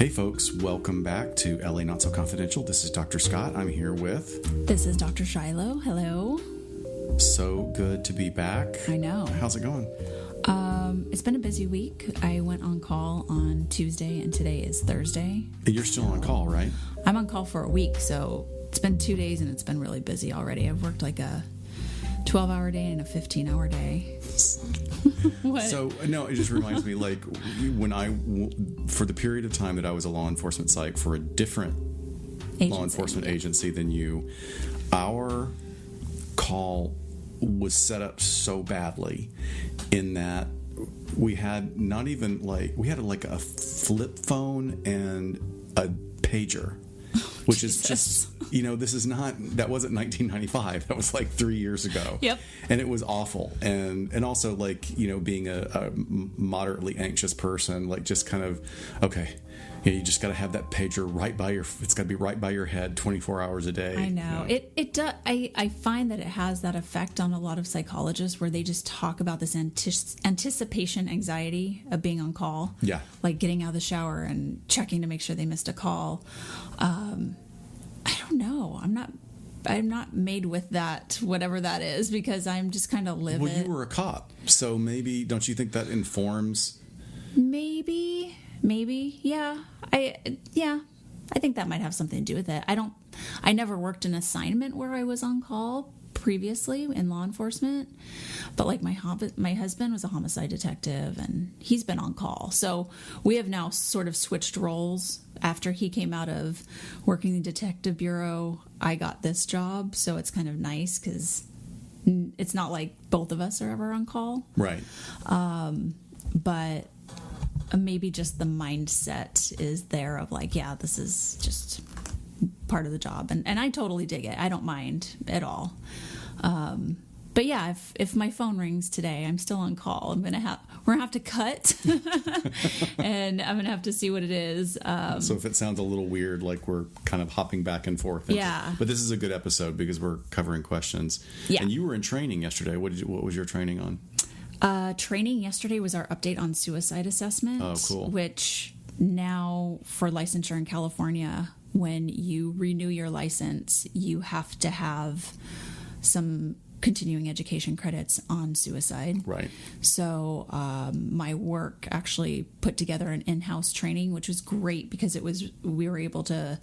Hey folks, welcome back to LA Not So Confidential. This is Dr. Scott. I'm here with... This is Dr. Shiloh. Hello. So good to be back. I know. How's it going? It's been a busy week. I went on call on Tuesday and today is Thursday. You're still on call, right? I'm on call for a week, so it's been 2 days and it's been really busy already. I've worked like a 12-hour day and a 15-hour day. What? So, no, it just reminds me, like, for the period of time that I was a law enforcement psych for a different law enforcement agency than you, our call was set up so badly in that we had we had a flip phone and a pager, which is just, that wasn't 1995. That was like 3 years ago. Yep. And it was awful. And also, being a moderately anxious person, just kind of, okay, you just got to have that pager it's got to be right by your head 24 hours a day. I know. It does. I find that it has that effect on a lot of psychologists where they just talk about this anticipation anxiety of being on call. Yeah. Like getting out of the shower and checking to make sure they missed a call. I don't know. I'm not made with that, whatever that is, because I'm just kind of live Well, it. you were a cop, so maybe, don't you think that informs? Maybe, yeah. I think that might have something to do with it. I never worked an assignment where I was on call previously in law enforcement, but my husband was a homicide detective and he's been on call. So we have now sort of switched roles. After he came out of working the detective bureau, I got this job. So it's kind of nice because it's not like both of us are ever on call. Right. But maybe just the mindset is there of this is just part of the job. And I totally dig it. I don't mind at all. But yeah, if my phone rings today, I'm still on call. We're gonna have to cut, and I'm gonna have to see what it is. So if it sounds a little weird, like we're kind of hopping back and forth. Yeah. But this is a good episode because we're covering questions. Yeah. And you were in training yesterday. What was your training on? Training yesterday was our update on suicide assessment. Oh, cool. Which now for licensure in California, when you renew your license, you have to have some continuing education credits on suicide. Right. So my work actually put together an in-house training, which was great because we were able to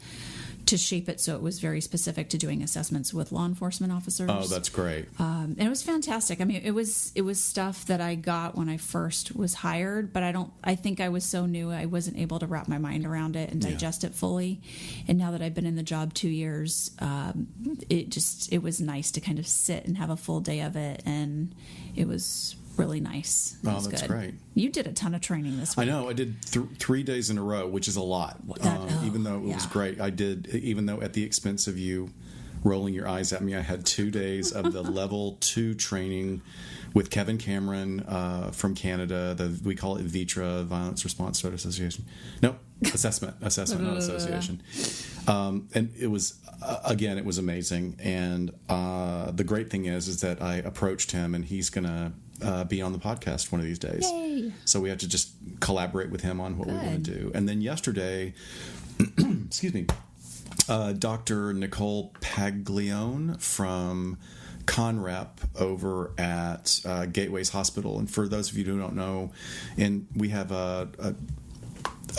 shape it so it was very specific to doing assessments with law enforcement officers. Oh, that's great. And it was fantastic. I mean, it was stuff that I got when I first was hired, but I think I was so new I wasn't able to wrap my mind around it and digest it fully. And now that I've been in the job 2 years, it was nice to kind of sit and have a full day of it, and it was really nice. Oh, that's good. great. You did a ton of training this week. I know. I did 3 days in a row, which is a lot. Even though it was great, I did. Even though at the expense of you rolling your eyes at me, I had 2 days of the level 2 training with Kevin Cameron from Canada. We call it VITRA, Violence Response Threat Association. No, assessment, not association. And it was it was amazing. And the great thing is that I approached him, and he's gonna be on the podcast one of these days. Yay. So we have to just collaborate with him on what we want to do. And then yesterday, excuse me, Dr. Nicole Paglione from ConRep over at Gateways Hospital. And for those of you who don't know, we have a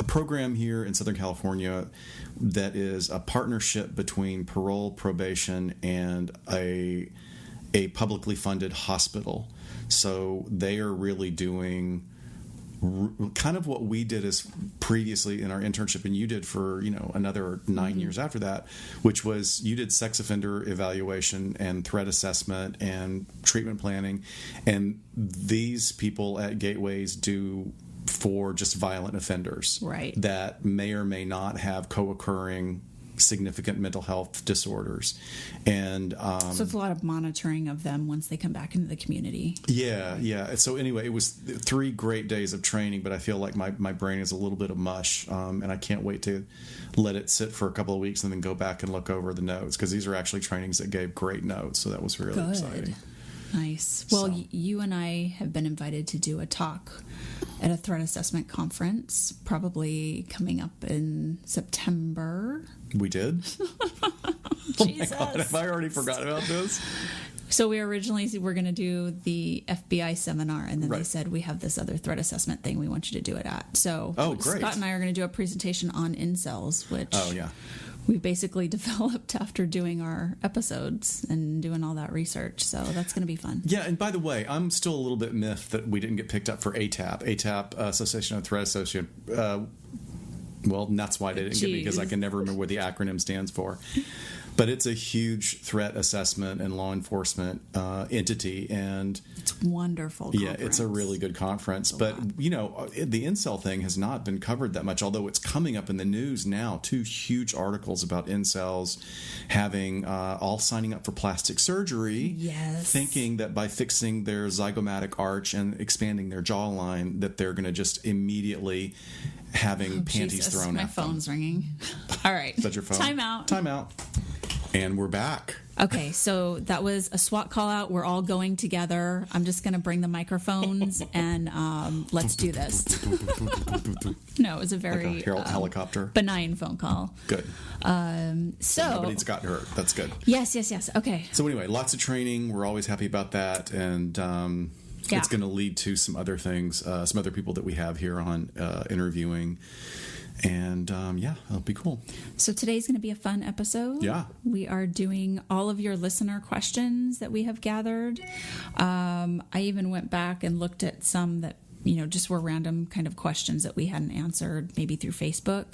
program here in Southern California that is a partnership between parole, probation, and a publicly funded hospital. So they are really doing kind of what we did as previously in our internship, and you did for another 9 years after that, which was you did sex offender evaluation and threat assessment and treatment planning, and these people at Gateways do for just violent offenders, right, that may or may not have co-occurring significant mental health disorders. And so it's a lot of monitoring of them once they come back into the community. Yeah. So anyway, it was 3 great days of training, but I feel like my brain is a little bit of mush, and I can't wait to let it sit for a couple of weeks and then go back and look over the notes, because these are actually trainings that gave great notes, so that was really exciting. Nice. Well, So. you and I have been invited to do a talk at a threat assessment conference, probably coming up in September. We did? Oh my God, have I already forgotten about this? So we originally were going to do the FBI seminar, and then they Right. said, we have this other threat assessment thing we want you to do it at. So Oh, great. Scott and I are going to do a presentation on incels, which Oh, yeah. we basically developed after doing our episodes and doing all that research. So that's going to be fun. Yeah, and by the way, I'm still a little bit miffed that we didn't get picked up for ATAP. ATAP, Association of Threat Associate. Well, that's why they didn't get me, because I can never remember what the acronym stands for. But it's a huge threat assessment and law enforcement entity, and It's wonderful. yeah, it's a really good conference. But you know, the incel thing has not been covered that much, although it's coming up in the news now. 2 huge articles about incels having all signing up for plastic surgery, Yes. thinking that by fixing their zygomatic arch and expanding their jawline, that they're going to just immediately having panties Jesus, thrown my at them. phone's ringing. All right. Is that your phone? Time out. Time out. And we're back. Okay, so that was a SWAT call out. We're all going together. I'm just going to bring the microphones and let's do this. No, it was a very Like a helicopter. benign phone call. Good. So Nobody's gotten hurt. That's good. yes. Okay. So anyway, lots of training. We're always happy about that, and Yeah. it's going to lead to some other things, some other people that we have here on interviewing, and yeah, it'll be cool. So today's going to be a fun episode. Yeah. We are doing all of your listener questions that we have gathered. I even went back and looked at some that, you know, just were random kind of questions that we hadn't answered, maybe through Facebook.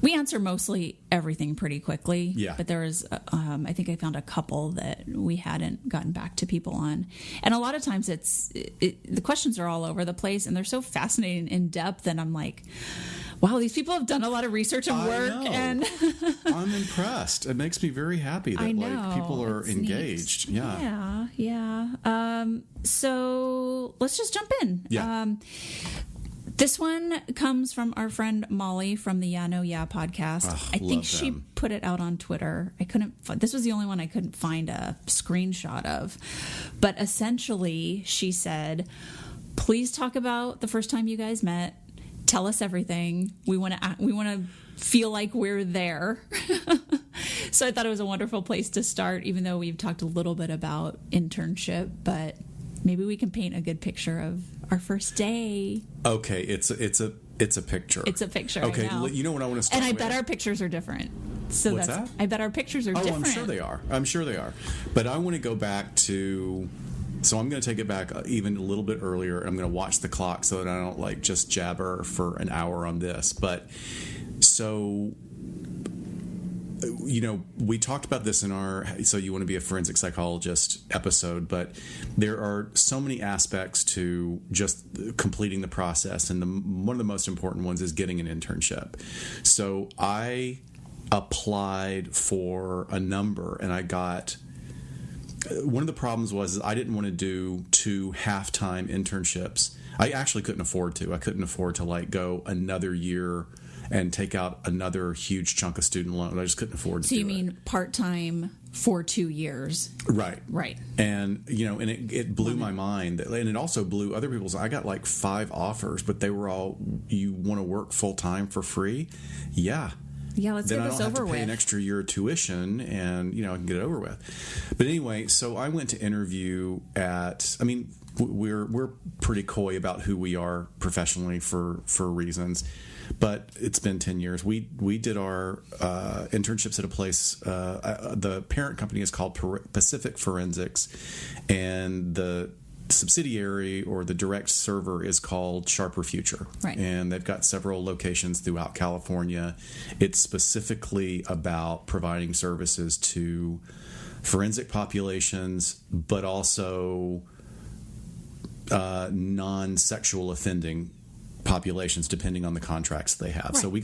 We answer mostly everything pretty quickly. Yeah. But there was, I think I found a couple that we hadn't gotten back to people on. And a lot of times the questions are all over the place and they're so fascinating in depth. And I'm like, wow, these people have done a lot of research and work. I know. And I'm impressed. It makes me very happy that I like know. people are It's engaged. neat. Yeah. Yeah. So let's just jump in. Yeah. This one comes from our friend Molly from the Yeah No Yeah podcast. I think love she them. put it out on Twitter. This was the only one I couldn't find a screenshot of. But essentially, she said, please talk about the first time you guys met. Tell us everything. We want to feel like we're there. So I thought it was a wonderful place to start, even though we've talked a little bit about internship, but maybe we can paint a good picture of our first day. Okay, it's a picture. It's a picture. Okay, I know. you know what I want to start And I with? bet our pictures are different. So What's that's that? I bet our pictures are Oh, different. I'm sure they are. I'm sure they are. But I want to go back to. So I'm going to take it back even a little bit earlier. I'm going to watch the clock so that I don't like just jabber for an hour on this. But so, you know, we talked about this in our So You Want to Be a Forensic Psychologist episode, but there are so many aspects to just completing the process. And one of the most important ones is getting an internship. So I applied for a number and I got... One of the problems was I didn't want to do 2 half-time internships. I actually couldn't afford to. I couldn't afford to like go another year and take out another huge chunk of student loan. I just couldn't afford to So do you it. mean part-time for 2 years? Right. Right. And, you know, and it blew my mind. And it also blew other people's. I got like 5 offers, but they were all, you want to work full-time for free? Yeah. Yeah, let's Then get I this don't have over to pay with. an extra year of tuition, and you know I can get it over with. But anyway, so I went to interview at. I mean, we're pretty coy about who we are professionally for reasons, but it's been 10 years. We did our internships at a place. The parent company is called Pacific Forensics, and the subsidiary or the direct server is called Sharper Future. Right. And they've got several locations throughout California. It's specifically about providing services to forensic populations, but also non-sexual offending populations, depending on the contracts they have. Right. So we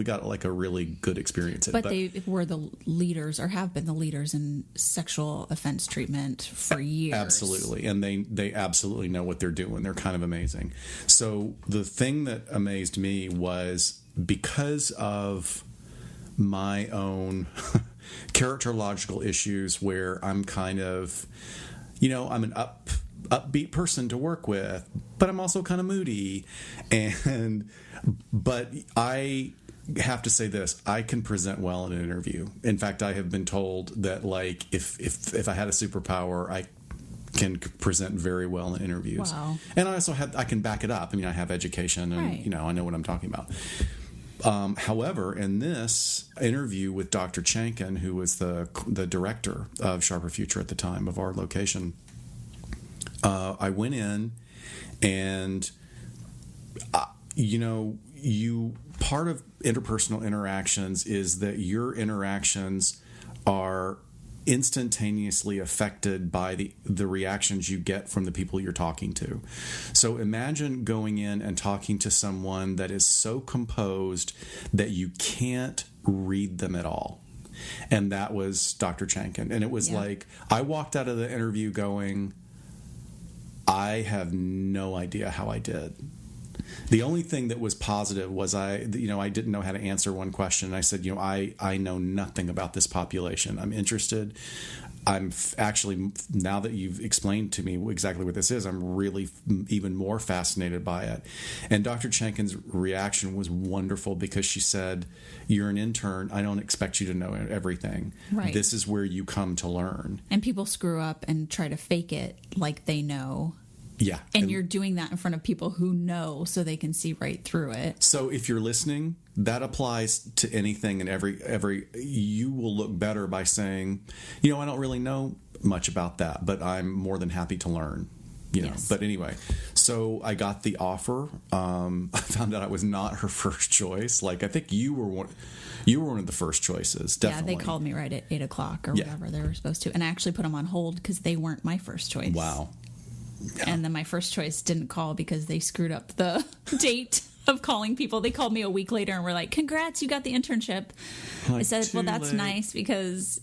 got like a really good experience at But they were the leaders, or have been the leaders in sexual offense treatment for years. Absolutely. And they absolutely know what they're doing. They're kind of amazing. So the thing that amazed me was because of my own characterological issues where I'm kind of, I'm an upbeat person to work with, but I'm also kind of moody. But I have to say this, I can present well in an interview. In fact, I have been told that, like, if I had a superpower, I can present very well in interviews. Wow. And I can back it up. I mean, I have education and, right. I know what I'm talking about. However, in this interview with Dr. Chankin, who was the director of Sharper Future at the time of our location, I went in and, part of interpersonal interactions is that your interactions are instantaneously affected by the reactions you get from the people you're talking to. So imagine going in and talking to someone that is so composed that you can't read them at all. And that was Dr. Chankin. And it was like, I walked out of the interview going, I have no idea how I did. The only thing that was positive was I didn't know how to answer one question. I said, I know nothing about this population. I'm interested. I'm actually, now that you've explained to me exactly what this is, I'm really even more fascinated by it. And Dr. Chankin's reaction was wonderful because she said, you're an intern. I don't expect you to know everything. Right. This is where you come to learn. And people screw up and try to fake it like they know. Yeah. And you're doing that in front of people who know so they can see right through it. So if you're listening, that applies to anything, and every you will look better by saying, I don't really know much about that, but I'm more than happy to learn. Yes. But anyway, so I got the offer. I found out I was not her first choice. Like, I think you were one of the first choices. Definitely. Yeah, they called me right at 8:00 or whatever they were supposed to. And I actually put them on hold because they weren't my first choice. Wow. Yeah. And then my first choice didn't call because they screwed up the date of calling people. They called me a week later and were like, congrats, you got the internship. I said, well, that's nice because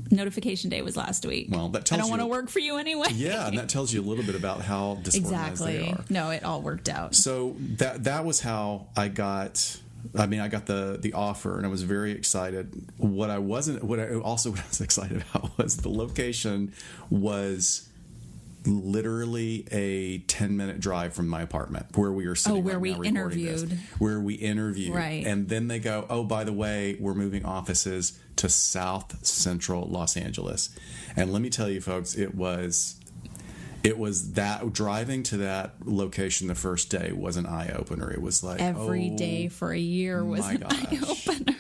notification day was last week. Well, that tells I don't want to work for you anyway. Yeah, and that tells you a little bit about how disorganized they are. No, it all worked out. So that was how I got the offer, and I was very excited. What I was excited about was the location was literally a 10-minute drive from my apartment where we were sitting. Where we interviewed. Where we interviewed. Right. And then they go, oh, by the way, we're moving offices to South Central Los Angeles. And let me tell you, folks, it was that driving to that location the first day was an eye-opener. It was like every day for a year was an eye-opener.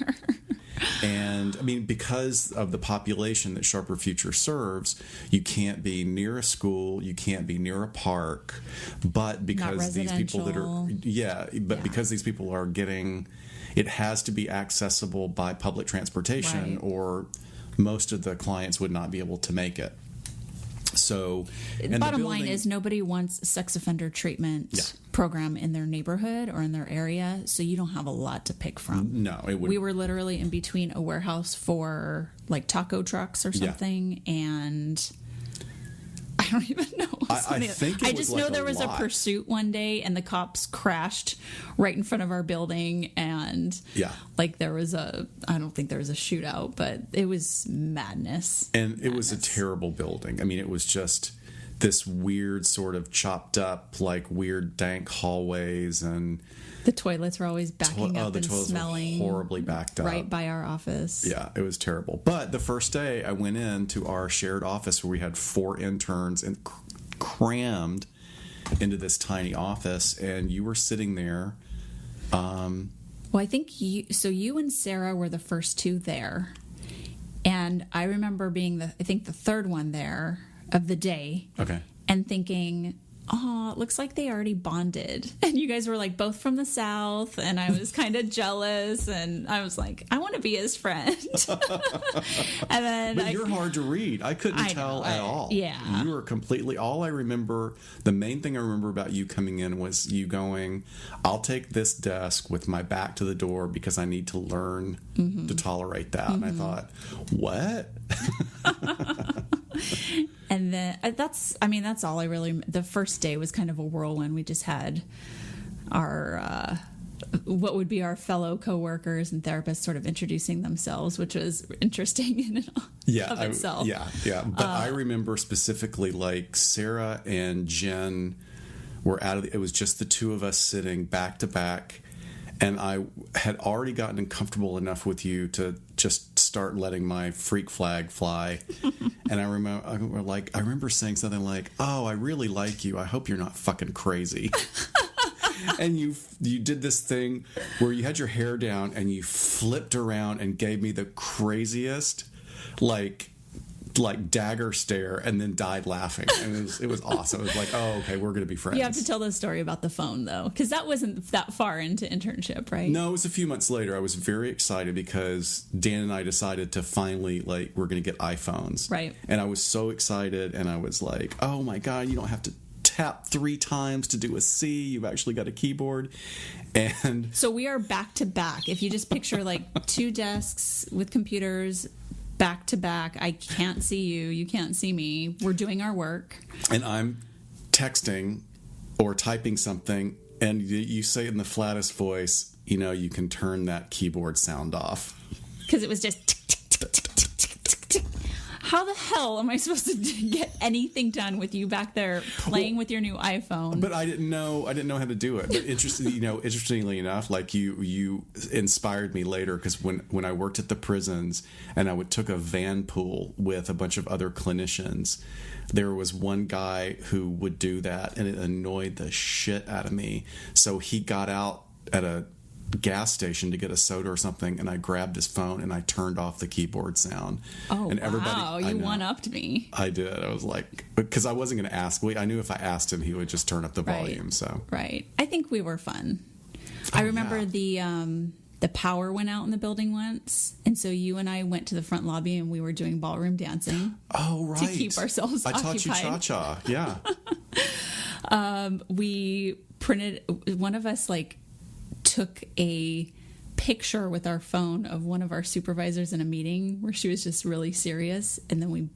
And I mean, because of the population that Sharper Future serves, you can't be near a school, you can't be near a park, but because these people because these people are getting, it has to be accessible by public transportation, right, or most of the clients would not be able to make it. So the bottom line is nobody wants a sex offender treatment program in their neighborhood or in their area, so you don't have a lot to pick from. No, it would. We were literally in between a warehouse for like taco trucks or something, and I don't even know. I just know there was a pursuit one day, and the cops crashed right in front of our building, and like there was I don't think there was a shootout, but it was madness. And it was a terrible building. I mean, it was just this weird sort of chopped up, like weird dank hallways, and the toilets were always backing up and smelling, were horribly backed up right by our office. Yeah, it was terrible. But the first day I went into our shared office where we had 4 interns and crammed into this tiny office, and you were sitting there. Well, I think you and Sarah were the first 2 there, and I remember being the third one there of the day. Okay. And thinking, oh, it looks like they already bonded. And you guys were like both from the South, and I was kind of jealous, and I was like, I want to be his friend. And then but you're hard to read. I couldn't tell at all. Yeah. You were completely, the main thing I remember about you coming in was you going, I'll take this desk with my back to the door because I need to learn to tolerate that. And I thought, what? And then that's all I really. The first day was kind of a whirlwind. We just had our what would be our fellow coworkers and therapists sort of introducing themselves, which was interesting in and of itself. But I remember specifically, like, Sarah and Jen were it was just the two of us sitting back to back, and I had already gotten comfortable enough with you to just start letting my freak flag fly. And I remember saying something like, "Oh, I really like you. I hope you're not fucking crazy." And you did this thing where you had your hair down and you flipped around and gave me the craziest, like dagger stare, and then died laughing. And it was awesome. It was like, oh, okay, we're going to be friends. You have to tell the story about the phone, though, because that wasn't that far into internship, right? No, it was a few months later. I was very excited because Dan and I decided to finally, like, we're going to get iPhones. Right. And I was so excited, and I was like, oh my God, you don't have to tap 3 times to do a C. You've actually got a keyboard. And so we are back to back. If you just picture like 2 desks with computers back to back, I can't see you, you can't see me. We're doing our work. And I'm texting or typing something, and you say in the flattest voice, you know, you can turn that keyboard sound off. Because it was just tick, tick, tick, tick, tick, tick, tick, tick. How the hell am I supposed to get anything done with you back there playing with your new iPhone? But I didn't know how to do it. But interestingly enough, like you inspired me later, because when I worked at the prisons and I took a van pool with a bunch of other clinicians, there was one guy who would do that, and it annoyed the shit out of me. So he got out at a gas station to get a soda or something, and I grabbed his phone and I turned off the keyboard sound. Oh, and wow, you one-upped me. I did. I was like, because I wasn't going to ask. I knew if I asked him, he would just turn up the volume. So right. I think we were fun. I remember the power went out in the building once, and so you and I went to the front lobby and we were doing ballroom dancing. Oh, right. To keep ourselves occupied. I taught you cha-cha. Yeah. We printed, one of us took a picture with our phone of one of our supervisors in a meeting where she was just really serious, and then we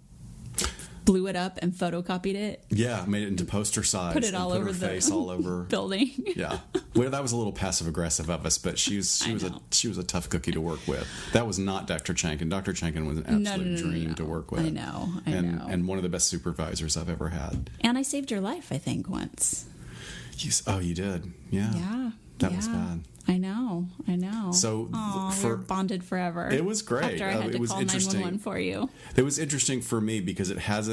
blew it up and photocopied it. Yeah, made it into poster size. Put it all over her the face all over building. Yeah, well, that was a little passive aggressive of us, but she was a tough cookie to work with. That was not Dr. Chankin. Dr. Chankin was an absolute dream to work with. I know, and one of the best supervisors I've ever had. And I saved your life, I think, once. You did, yeah. Yeah. That was bad. I know. So we're bonded forever. It was great. After I had to call 911 for you. It was interesting for me because it has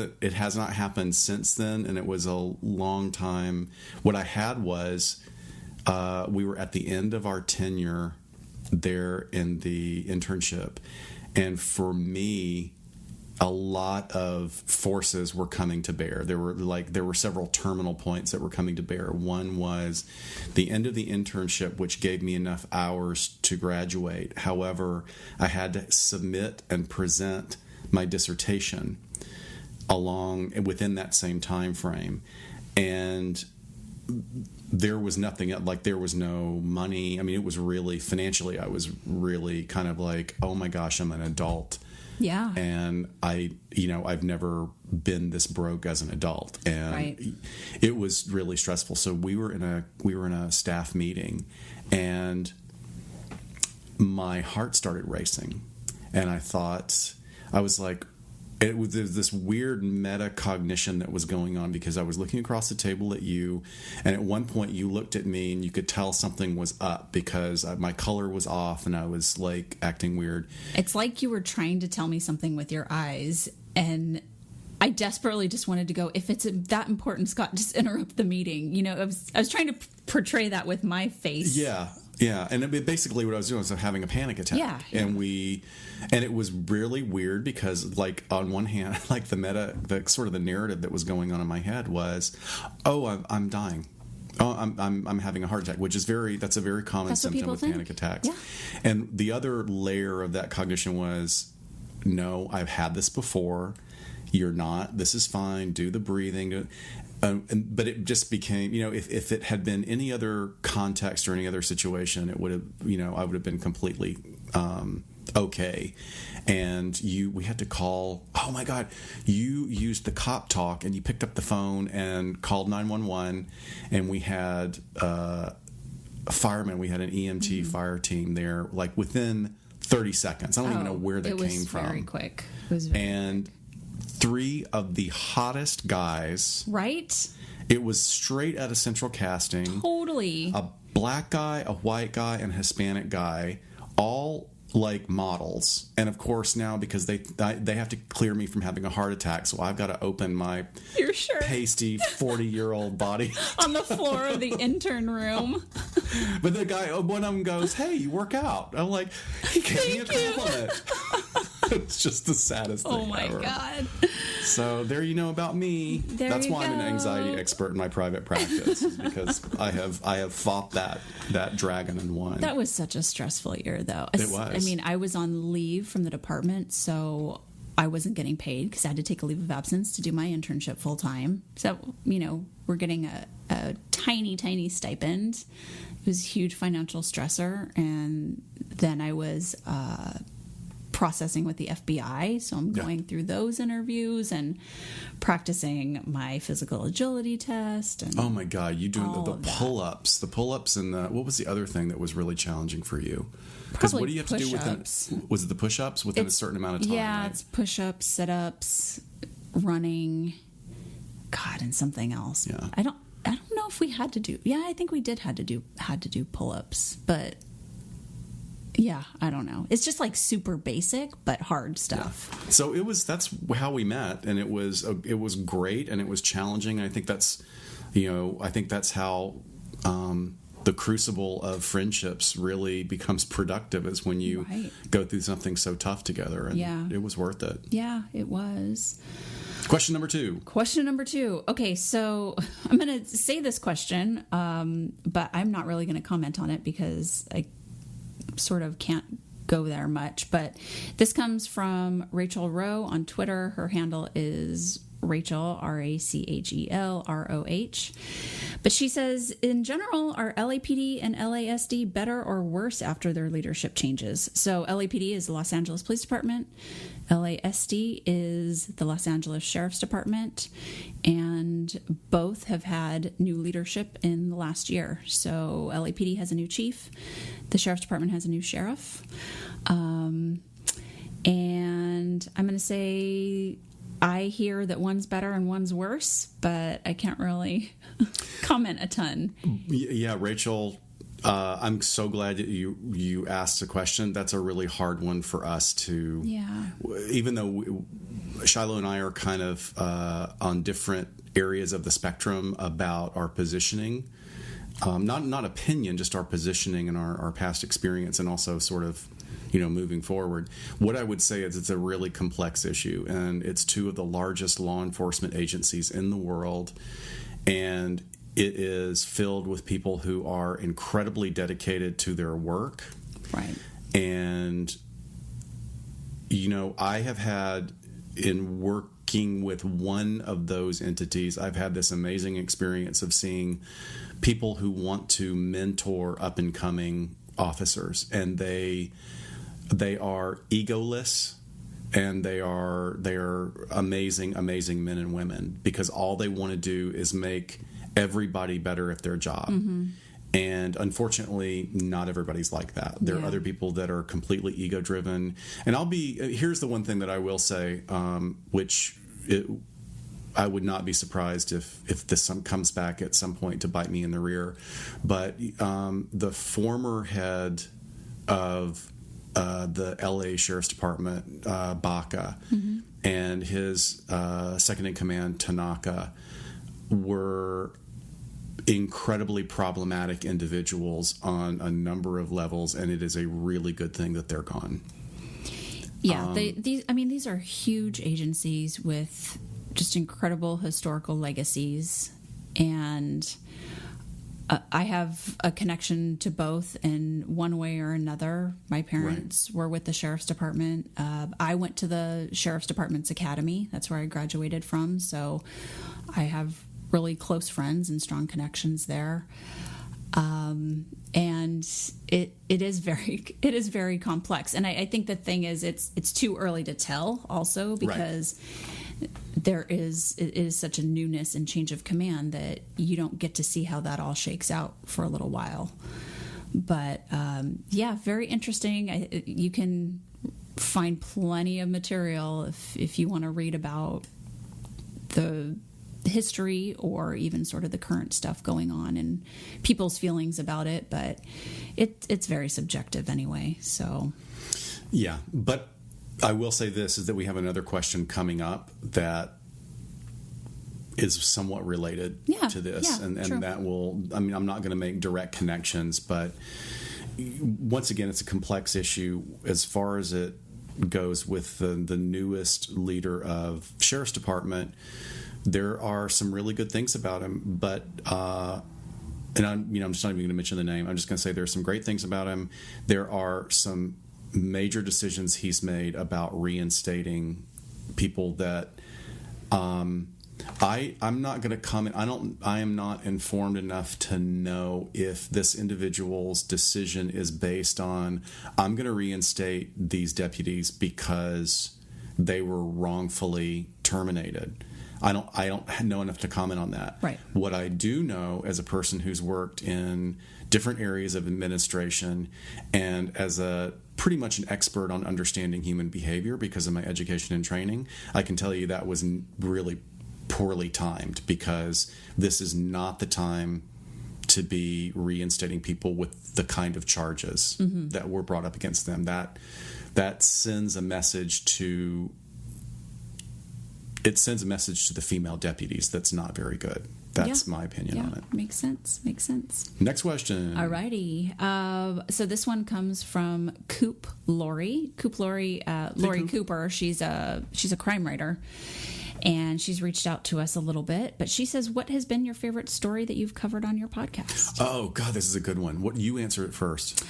not happened since then, and it was a long time. What I had was we were at the end of our tenure there in the internship, and for me, a lot of forces were coming to bear. There were several terminal points that were coming to bear. One was the end of the internship, which gave me enough hours to graduate. However, I had to submit and present my dissertation within that same time frame. And there was nothing, there was no money. I mean, it was really, financially, I was really kind of like, oh my gosh, I'm an adult. Yeah. And I've never been this broke as an adult, and it was really stressful. So we were in a staff meeting, and my heart started racing, and I was like, it was this weird metacognition that was going on, because I was looking across the table at you, and at one point you looked at me and you could tell something was up because my color was off and I was acting weird. It's like you were trying to tell me something with your eyes, and I desperately just wanted to go, if it's that important, Scott, just interrupt the meeting. I was trying to portray that with my face. Yeah. Yeah, and basically what I was doing was having a panic attack. Yeah. And it was really weird because, on one hand, the sort of the narrative that was going on in my head was, oh, I'm dying. Oh, I'm having a heart attack, that's a very common symptom with panic attacks. Yeah. And the other layer of that cognition was, no, I've had this before. You're not. This is fine. Do the breathing. But it just became, if it had been any other context or any other situation, it would have, I would have been completely okay. And we had to call, oh my God, you used the cop talk and you picked up the phone and called 911, and we had firemen. We had an EMT fire team there, like within 30 seconds. I don't even know where they came from. It was very quick. It was very quick. 3 of the hottest guys. Right? It was straight out of Central Casting. Totally. A black guy, a white guy, and a Hispanic guy, all like models. And of course now, because they have to clear me from having a heart attack, so I've got to open my pasty 40-year-old body on the floor of the intern room. But the guy, one of them goes, "Hey, you work out." I'm like, he gave me a compliment. It's just the saddest thing ever. Oh my God. So there you know about me. That's why I'm an anxiety expert in my private practice, is because I have fought that dragon and won. That was such a stressful year, though. It was. I mean, I was on leave from the department, so I wasn't getting paid because I had to take a leave of absence to do my internship full time. So, we're getting a tiny, tiny stipend. It was a huge financial stressor. And then I was processing with the FBI, so I'm going through those interviews and practicing my physical agility test. And oh my God, you doing the pull-ups, and what was the other thing that was really challenging for you? Because what do you have to do within? Was it the push-ups within a certain amount of time? Yeah, right? It's push-ups, sit-ups, running. God, and something else. Yeah. I don't know if we had to do. Yeah, I think we had to do pull-ups, but. Yeah, I don't know. It's just like super basic but hard stuff. Yeah. So that's how we met, and it was great, and it was challenging. I think that's how the crucible of friendships really becomes productive, is when you go through something so tough together, and it was worth it. Yeah, it was. Question number 2. Okay, so I'm going to say this question, but I'm not really going to comment on it because I sort of can't go there much. But this comes from Rachel Rowe on Twitter. Her handle is Rachel, RACHELROH. But she says, in general, are LAPD and LASD better or worse after their leadership changes? So LAPD is the Los Angeles Police Department. LASD is the Los Angeles Sheriff's Department. And both have had new leadership in the last year. So LAPD has a new chief. The Sheriff's Department has a new sheriff. And I'm going to say I hear that one's better and one's worse, but I can't really comment a ton. Yeah, Rachel, I'm so glad that you asked the question. That's a really hard one for us to. Yeah. Even though Shiloh and I are kind of on different areas of the spectrum about our positioning, not opinion, just our positioning and our past experience, and also sort of. Moving forward, what I would say is it's a really complex issue, and it's 2 of the largest law enforcement agencies in the world, and it is filled with people who are incredibly dedicated to their work. Right. And, I have had, in working with one of those entities, I've had this amazing experience of seeing people who want to mentor up-and-coming officers, and they are egoless, and they are amazing men and women, because all they want to do is make everybody better at their job. Mm-hmm. And unfortunately, not everybody's like that. There are other people that are completely ego driven. And here's the one thing that I will say, I would not be surprised if this comes back at some point to bite me in the rear. But the former head of the LA Sheriff's Department, Baca, mm-hmm. and his second in command, Tanaka, were incredibly problematic individuals on a number of levels, and it is a really good thing that they're gone. Yeah, these are huge agencies with just incredible historical legacies, and I have a connection to both in one way or another. My parents were with the Sheriff's Department. I went to the Sheriff's Department's Academy. That's where I graduated from. So I have really close friends and strong connections there. And it is very complex. And I think the thing is, it's too early to tell also, because it is such a newness and change of command that you don't get to see how that all shakes out for a little while. But yeah, very interesting. You can find plenty of material if you want to read about the history or even sort of the current stuff going on and people's feelings about it. But it's very subjective anyway. So yeah, but I will say this is that we have another question coming up that is somewhat related to this, and that will, I mean, I'm not going to make direct connections, but once again, it's a complex issue as far as it goes with the newest leader of Sheriff's Department. There are some really good things about him, but and I'm just not even going to mention the name. I'm just going to say there's some great things about him. There are some major decisions he's made about reinstating people that I'm not going to comment. I am not informed enough to know if this individual's decision is based on, I'm going to reinstate these deputies because they were wrongfully terminated. I don't know enough to comment on that. Right. What I do know as a person who's worked in different areas of administration and as a pretty much an expert on understanding human behavior because of my education and training, I can tell you that was really poorly timed, because this is not the time to be reinstating people with the kind of charges that were brought up against them. That sends a message to the female deputies that's not very good. That's my opinion on it. Makes sense. Next question. Alrighty. So this one comes from Coop Lori. Lori Cooper. She's a crime writer, and she's reached out to us a little bit. But she says, "What has been your favorite story that you've covered on your podcast?" Oh God, this is a good one. What, you answer it first.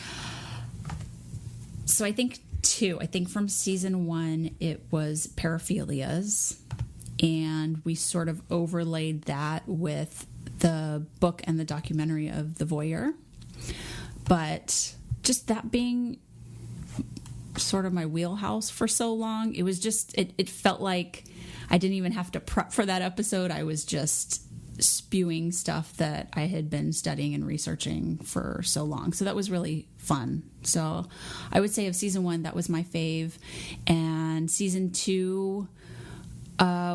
So I think two. I think from season 1 it was paraphilias, and we sort of overlaid that with the book and the documentary of The Voyeur. But just that being sort of my wheelhouse for so long, it was just, it felt like I didn't even have to prep for that episode. I was just spewing stuff that I had been studying and researching for so long. So that was really fun. So I would say of season 1, that was my fave. And season 2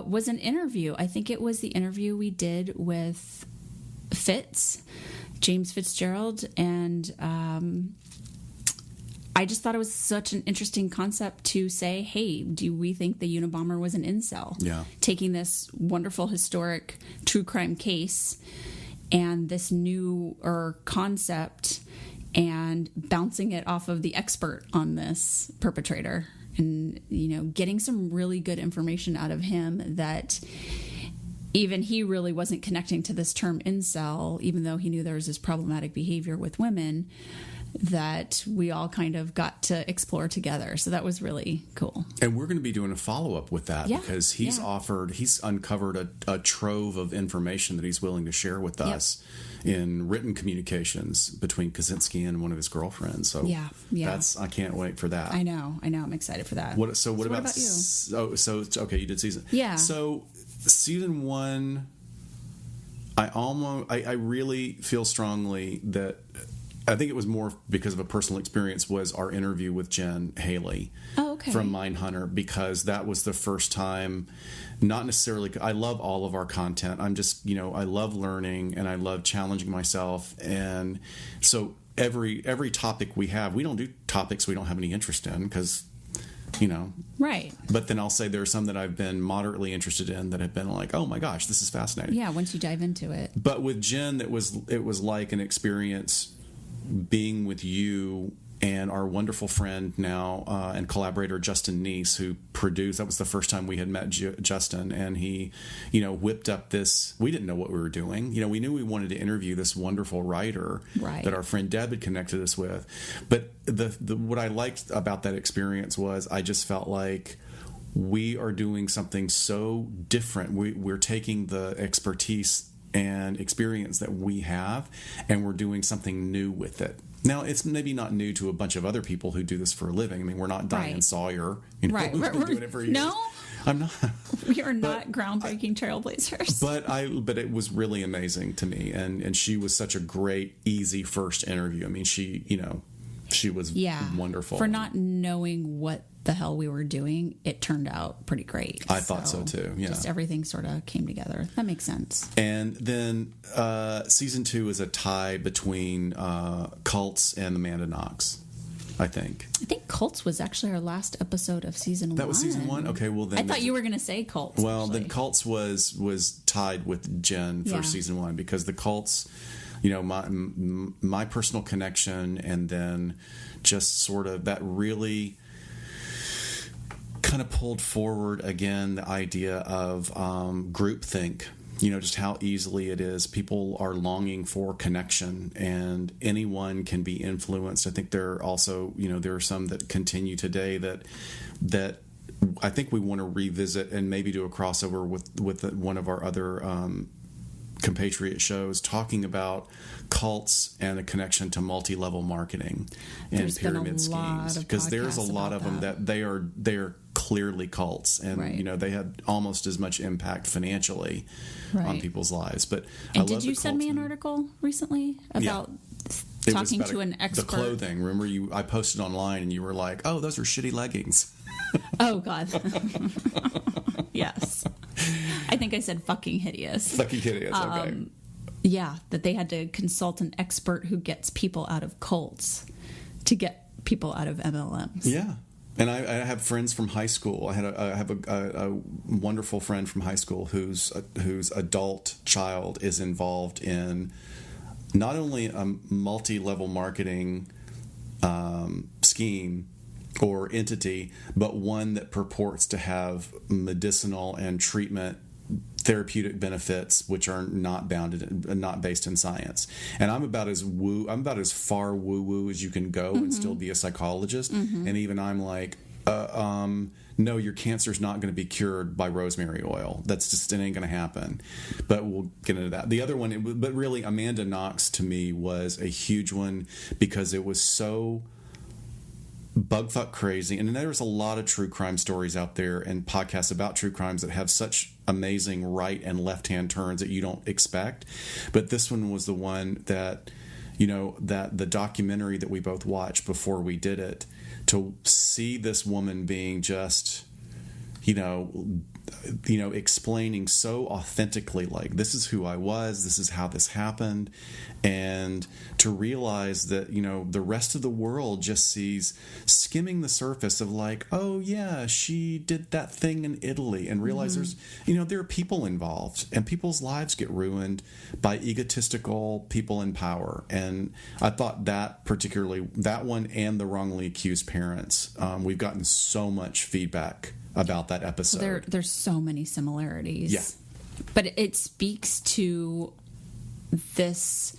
was an interview. I think it was the interview we did with James Fitzgerald. And I just thought it was such an interesting concept to say, hey, do we think the Unabomber was an incel? Yeah. Taking this wonderful historic true crime case and this new concept and bouncing it off of the expert on this perpetrator, and getting some really good information out of him that even he really wasn't connecting to this term incel, even though he knew there was this problematic behavior with women that we all kind of got to explore together. So that was really cool. And we're going to be doing a follow-up with that because he's uncovered a trove of information that he's willing to share with us in written communications between Kaczynski and one of his girlfriends. So I can't wait for that. I know. I'm excited for that. What about you? Okay, you did season. Yeah. So season 1, I really feel strongly that, I think it was more because of a personal experience, was our interview with Jen Haley from Mindhunter, because that was the first time, not necessarily, I love all of our content. I'm just, I love learning and I love challenging myself. And so every topic we have, we don't do topics we don't have any interest in because, Right. But then I'll say there are some that I've been moderately interested in that have been like, oh my gosh, this is fascinating. Yeah, once you dive into it. But with Jen, it was like an experience being with you and our wonderful friend now and collaborator Justin Neese, who produced. That was the first time we had met Justin, and he, whipped up this. We didn't know what we were doing. We knew we wanted to interview this wonderful writer that our friend Deb had connected us with. But the what I liked about that experience was I just felt like we are doing something so different. We're taking the expertise and experience that we have, and we're doing something new with it. Now, it's maybe not new to a bunch of other people who do this for a living. I mean, we're not Diane Right. Sawyer. You know, Right. who's been doing it for years. No, I'm not. we are not groundbreaking trailblazers. But it was really amazing to me, and she was such a great, easy first interview. I mean, she was wonderful. For not knowing what the hell we were doing, it turned out pretty great. I thought so too. Yeah, just everything sort of came together. That makes sense. And then season 2 is a tie between Cults and Amanda Knox, I think. I think Cults was actually our last episode of season 1. That was season 1? Okay, well then... I thought you were going to say Cults. Well, actually. then Cults was tied with Jen for season 1 because the Cults, my personal connection, and then just sort of that really kind of pulled forward again the idea of groupthink. Just how easily it is. People are longing for connection, and anyone can be influenced. I think there are also, there are some that continue today that I think we want to revisit and maybe do a crossover with one of our other compatriot shows, talking about cults and a connection to multi-level marketing and There's pyramid schemes, because there's a lot of them that they are clearly cults, and right. They had almost as much impact financially on people's lives. But did you send me an article recently about talking to an expert? The clothing. Remember, I posted online and you were like, "Oh, those are shitty leggings." Oh God. Yes. I think I said fucking hideous. Fucking hideous. Okay. Yeah, that they had to consult an expert who gets people out of cults to get people out of MLMs. Yeah. And I have friends from high school. I have a wonderful friend from high school whose adult child is involved in not only a multi-level marketing scheme or entity, but one that purports to have medicinal and treatment therapeutic benefits which are not based in science. And I'm about as far woo as you can go and still be a psychologist. And even I'm like, no, your cancer's not going to be cured by rosemary oil. It ain't going to happen. But we'll get into that. The other one, but really Amanda Knox to me was a huge one because it was so bugfuck crazy. And there's a lot of true crime stories out there and podcasts about true crimes that have such amazing right and left hand turns that you don't expect. But this one was the one that, that the documentary that we both watched before we did it, to see this woman being just, explaining so authentically, like, this is who I was, this is how this happened, and to realize that, the rest of the world just sees skimming the surface of like, oh yeah, she did that thing in Italy, and realize there's, there are people involved, and people's lives get ruined by egotistical people in power. And I thought that particularly, that one and the wrongly accused parents, we've gotten so much feedback about that episode. There's so many similarities. Yeah. But it speaks to this,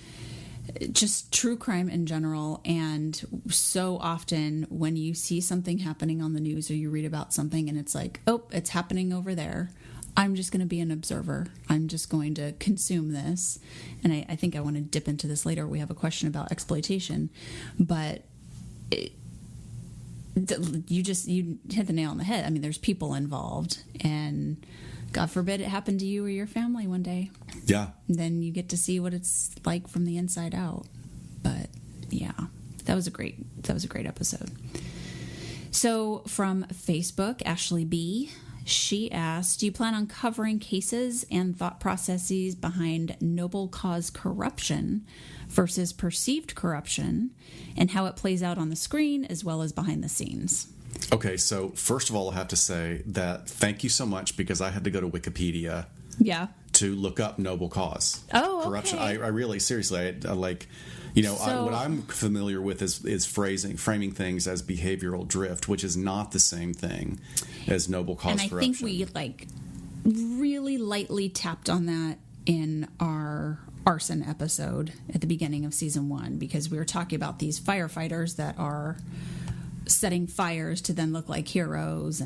just true crime in general. And so often when you see something happening on the news or you read about something and it's like, oh, it's happening over there, I'm just going to be an observer. I'm just going to consume this. And I think I want to dip into this later. We have a question about exploitation. But you hit the nail on the head. I mean, there's people involved, and God forbid it happened to you or your family one day. Yeah. And then you get to see what it's like from the inside out. But yeah, that was a great episode. So from Facebook, Ashley B., she asked, do you plan on covering cases and thought processes behind noble cause corruption versus perceived corruption, and how it plays out on the screen as well as behind the scenes? Okay, so first of all, I have to say that thank you so much, because I had to go to Wikipedia to look up noble cause corruption. Okay. I really, seriously, what I'm familiar with is framing things as behavioral drift, which is not the same thing as noble cause corruption. And I think we really lightly tapped on that in our arson episode at the beginning of season 1, because we were talking about these firefighters that are setting fires to then look like heroes.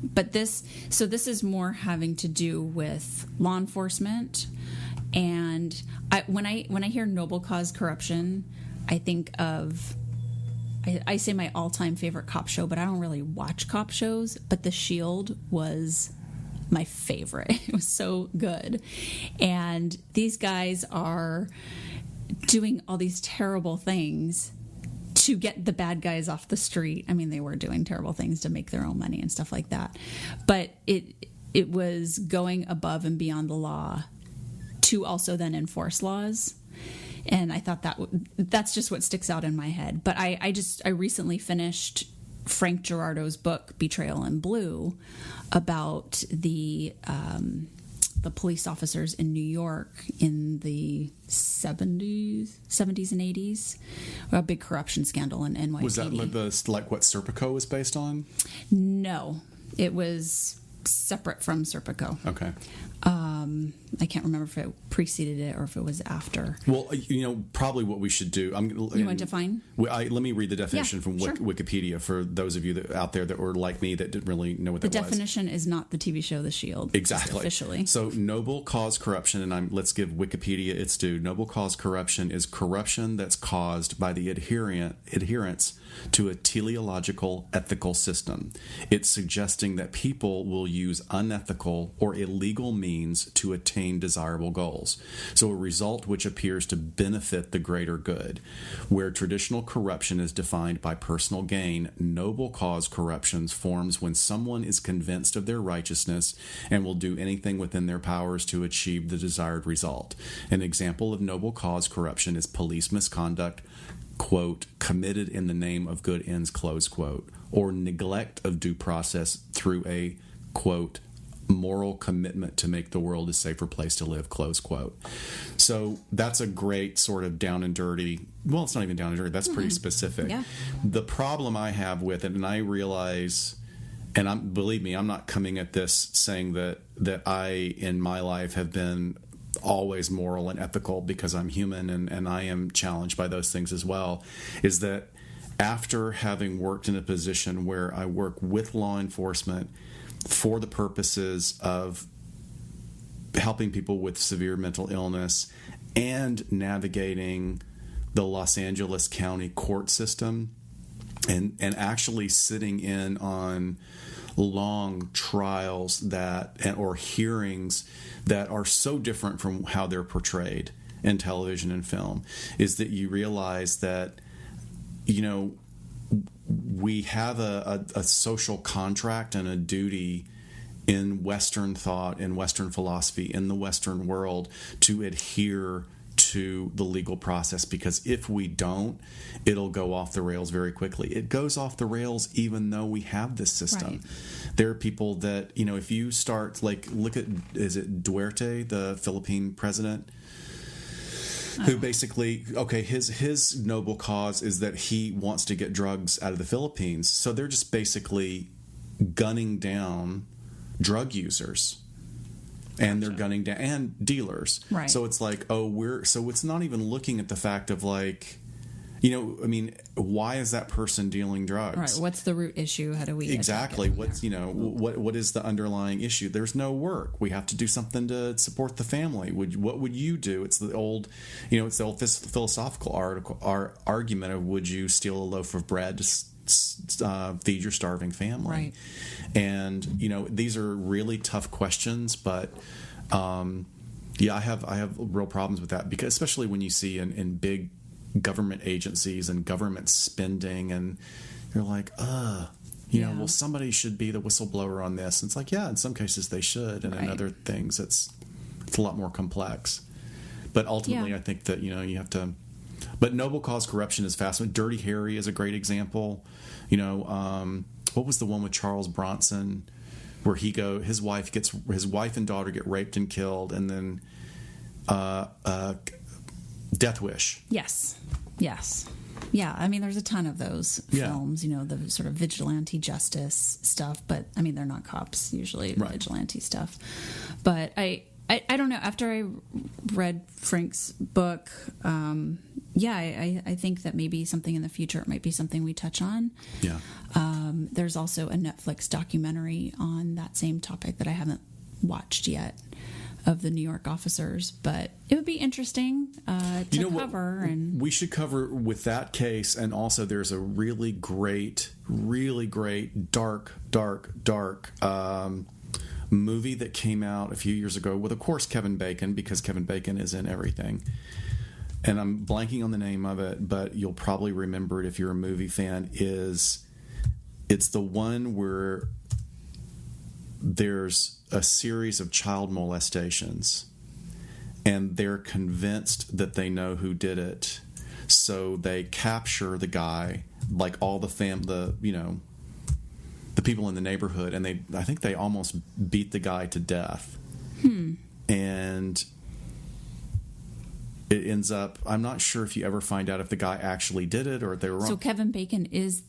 But this is more having to do with law enforcement. And when I hear noble cause corruption, I think of, I say my all-time favorite cop show, but I don't really watch cop shows, but The Shield was my favorite. It was so good. And these guys are doing all these terrible things to get the bad guys off the street. I mean, they were doing terrible things to make their own money and stuff like that. But it was going above and beyond the law to also then enforce laws. And I thought that's just what sticks out in my head. But I recently finished Frank Gerardo's book, Betrayal in Blue, about the police officers in New York in the 70s and 80s, a big corruption scandal in NYPD. Was that like what Serpico was based on? No, it was separate from Serpico. Okay. I can't remember if it preceded it or if it was after. Well, probably what we should do. You want to define? Let me read the definition from sure. Wikipedia for those of you out there that were like me that didn't really know what that was. The definition is not the TV show The Shield. Exactly. Officially. So noble cause corruption, and let's give Wikipedia its due. Noble cause corruption is corruption that's caused by the adherence to a teleological ethical system. It's suggesting that people will use unethical or illegal means to attain desirable goals. So a result which appears to benefit the greater good. Where traditional corruption is defined by personal gain, noble cause corruption forms when someone is convinced of their righteousness and will do anything within their powers to achieve the desired result. An example of noble cause corruption is police misconduct, quote, committed in the name of good ends, close quote, or neglect of due process through a, quote, moral commitment to make the world a safer place to live, close quote. So that's a great sort of down and dirty, well, it's not even down and dirty, that's pretty specific. Yeah. The problem I have with it, and I realize, and believe me, I'm not coming at this saying that I, in my life, have been always moral and ethical, because I'm human and I am challenged by those things as well, is that after having worked in a position where I work with law enforcement for the purposes of helping people with severe mental illness and navigating the Los Angeles County court system and actually sitting in on long trials or hearings that are so different from how they're portrayed in television and film, is that you realize that, we have a social contract and a duty in Western thought, in Western philosophy, in the Western world to adhere to the legal process, because if we don't, it'll go off the rails very quickly. It goes off the rails even though we have this system. Right. There are people that, if you start, look at, is it Duterte, the Philippine president? Who basically, his noble cause is that he wants to get drugs out of the Philippines. So they're just basically gunning down drug users. And they're gunning down, and dealers. Right. So it's like, so it's not even looking at the fact of why is that person dealing drugs? Right. What's the root issue? How do we exactly? What's what is the underlying issue? There's no work. We have to do something to support the family. What would you do? It's the old, it's the old philosophical argument of, would you steal a loaf of bread to feed your starving family? Right. And these are really tough questions, but I have real problems with that, because especially when you see in big government agencies and government spending, and you're like, well, somebody should be the whistleblower on this. And it's like, in some cases they should, and in other things it's a lot more complex. But ultimately, I think that you have to. But noble cause corruption is fascinating. Dirty Harry is a great example. What was the one with Charles Bronson, where his wife and daughter get raped and killed, and then Death Wish. Yes. Yeah, I mean, there's a ton of those films, the sort of vigilante justice stuff, but I mean, they're not cops usually, vigilante stuff. But I don't know. After I read Frank's book, I think that maybe something in the future, it might be something we touch on. Yeah. There's also a Netflix documentary on that same topic that I haven't watched yet. of the New York officers, but it would be interesting to cover. And we should cover with that case, and also there's a really great dark movie that came out a few years ago with, of course, Kevin Bacon, because Kevin Bacon is in everything. And I'm blanking on the name of it, but you'll probably remember it if you're a movie fan. It's the one where there's a series of child molestations, and they're convinced that they know who did it, so they capture the guy, like all the people in the neighborhood, and I think they almost beat the guy to death. And it ends up, I'm not sure if you ever find out if the guy actually did it or if they were wrong. So Kevin Bacon is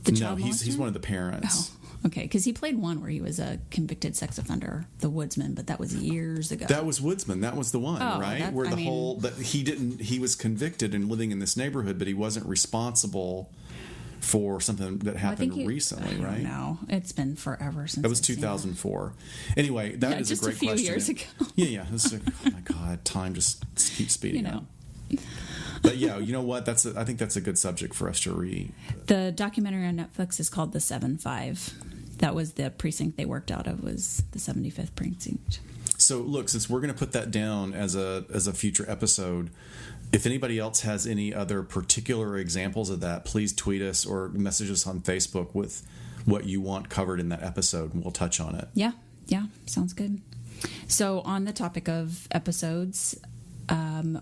the child molester? No, he's one of the parents. Oh, okay, because he played one where he was a convicted sex offender, The Woodsman, but that was years ago. That was Woodsman. That was the one, right? Where he was convicted and living in this neighborhood, but he wasn't responsible for something that happened recently, right? No, it's been forever since. That was 2004. Anyway, that is a great question. Just a few years ago. Yeah. Oh my God, time just keeps speeding up. But yeah, you know what? I think that's a good subject for us to read. The documentary on Netflix is called The 7-5. That was the precinct they worked out of, was the 75th precinct. So look, since we're going to put that down as a future episode, if anybody else has any other particular examples of that, please tweet us or message us on Facebook with what you want covered in that episode, and we'll touch on it. Yeah, sounds good. So on the topic of episodes,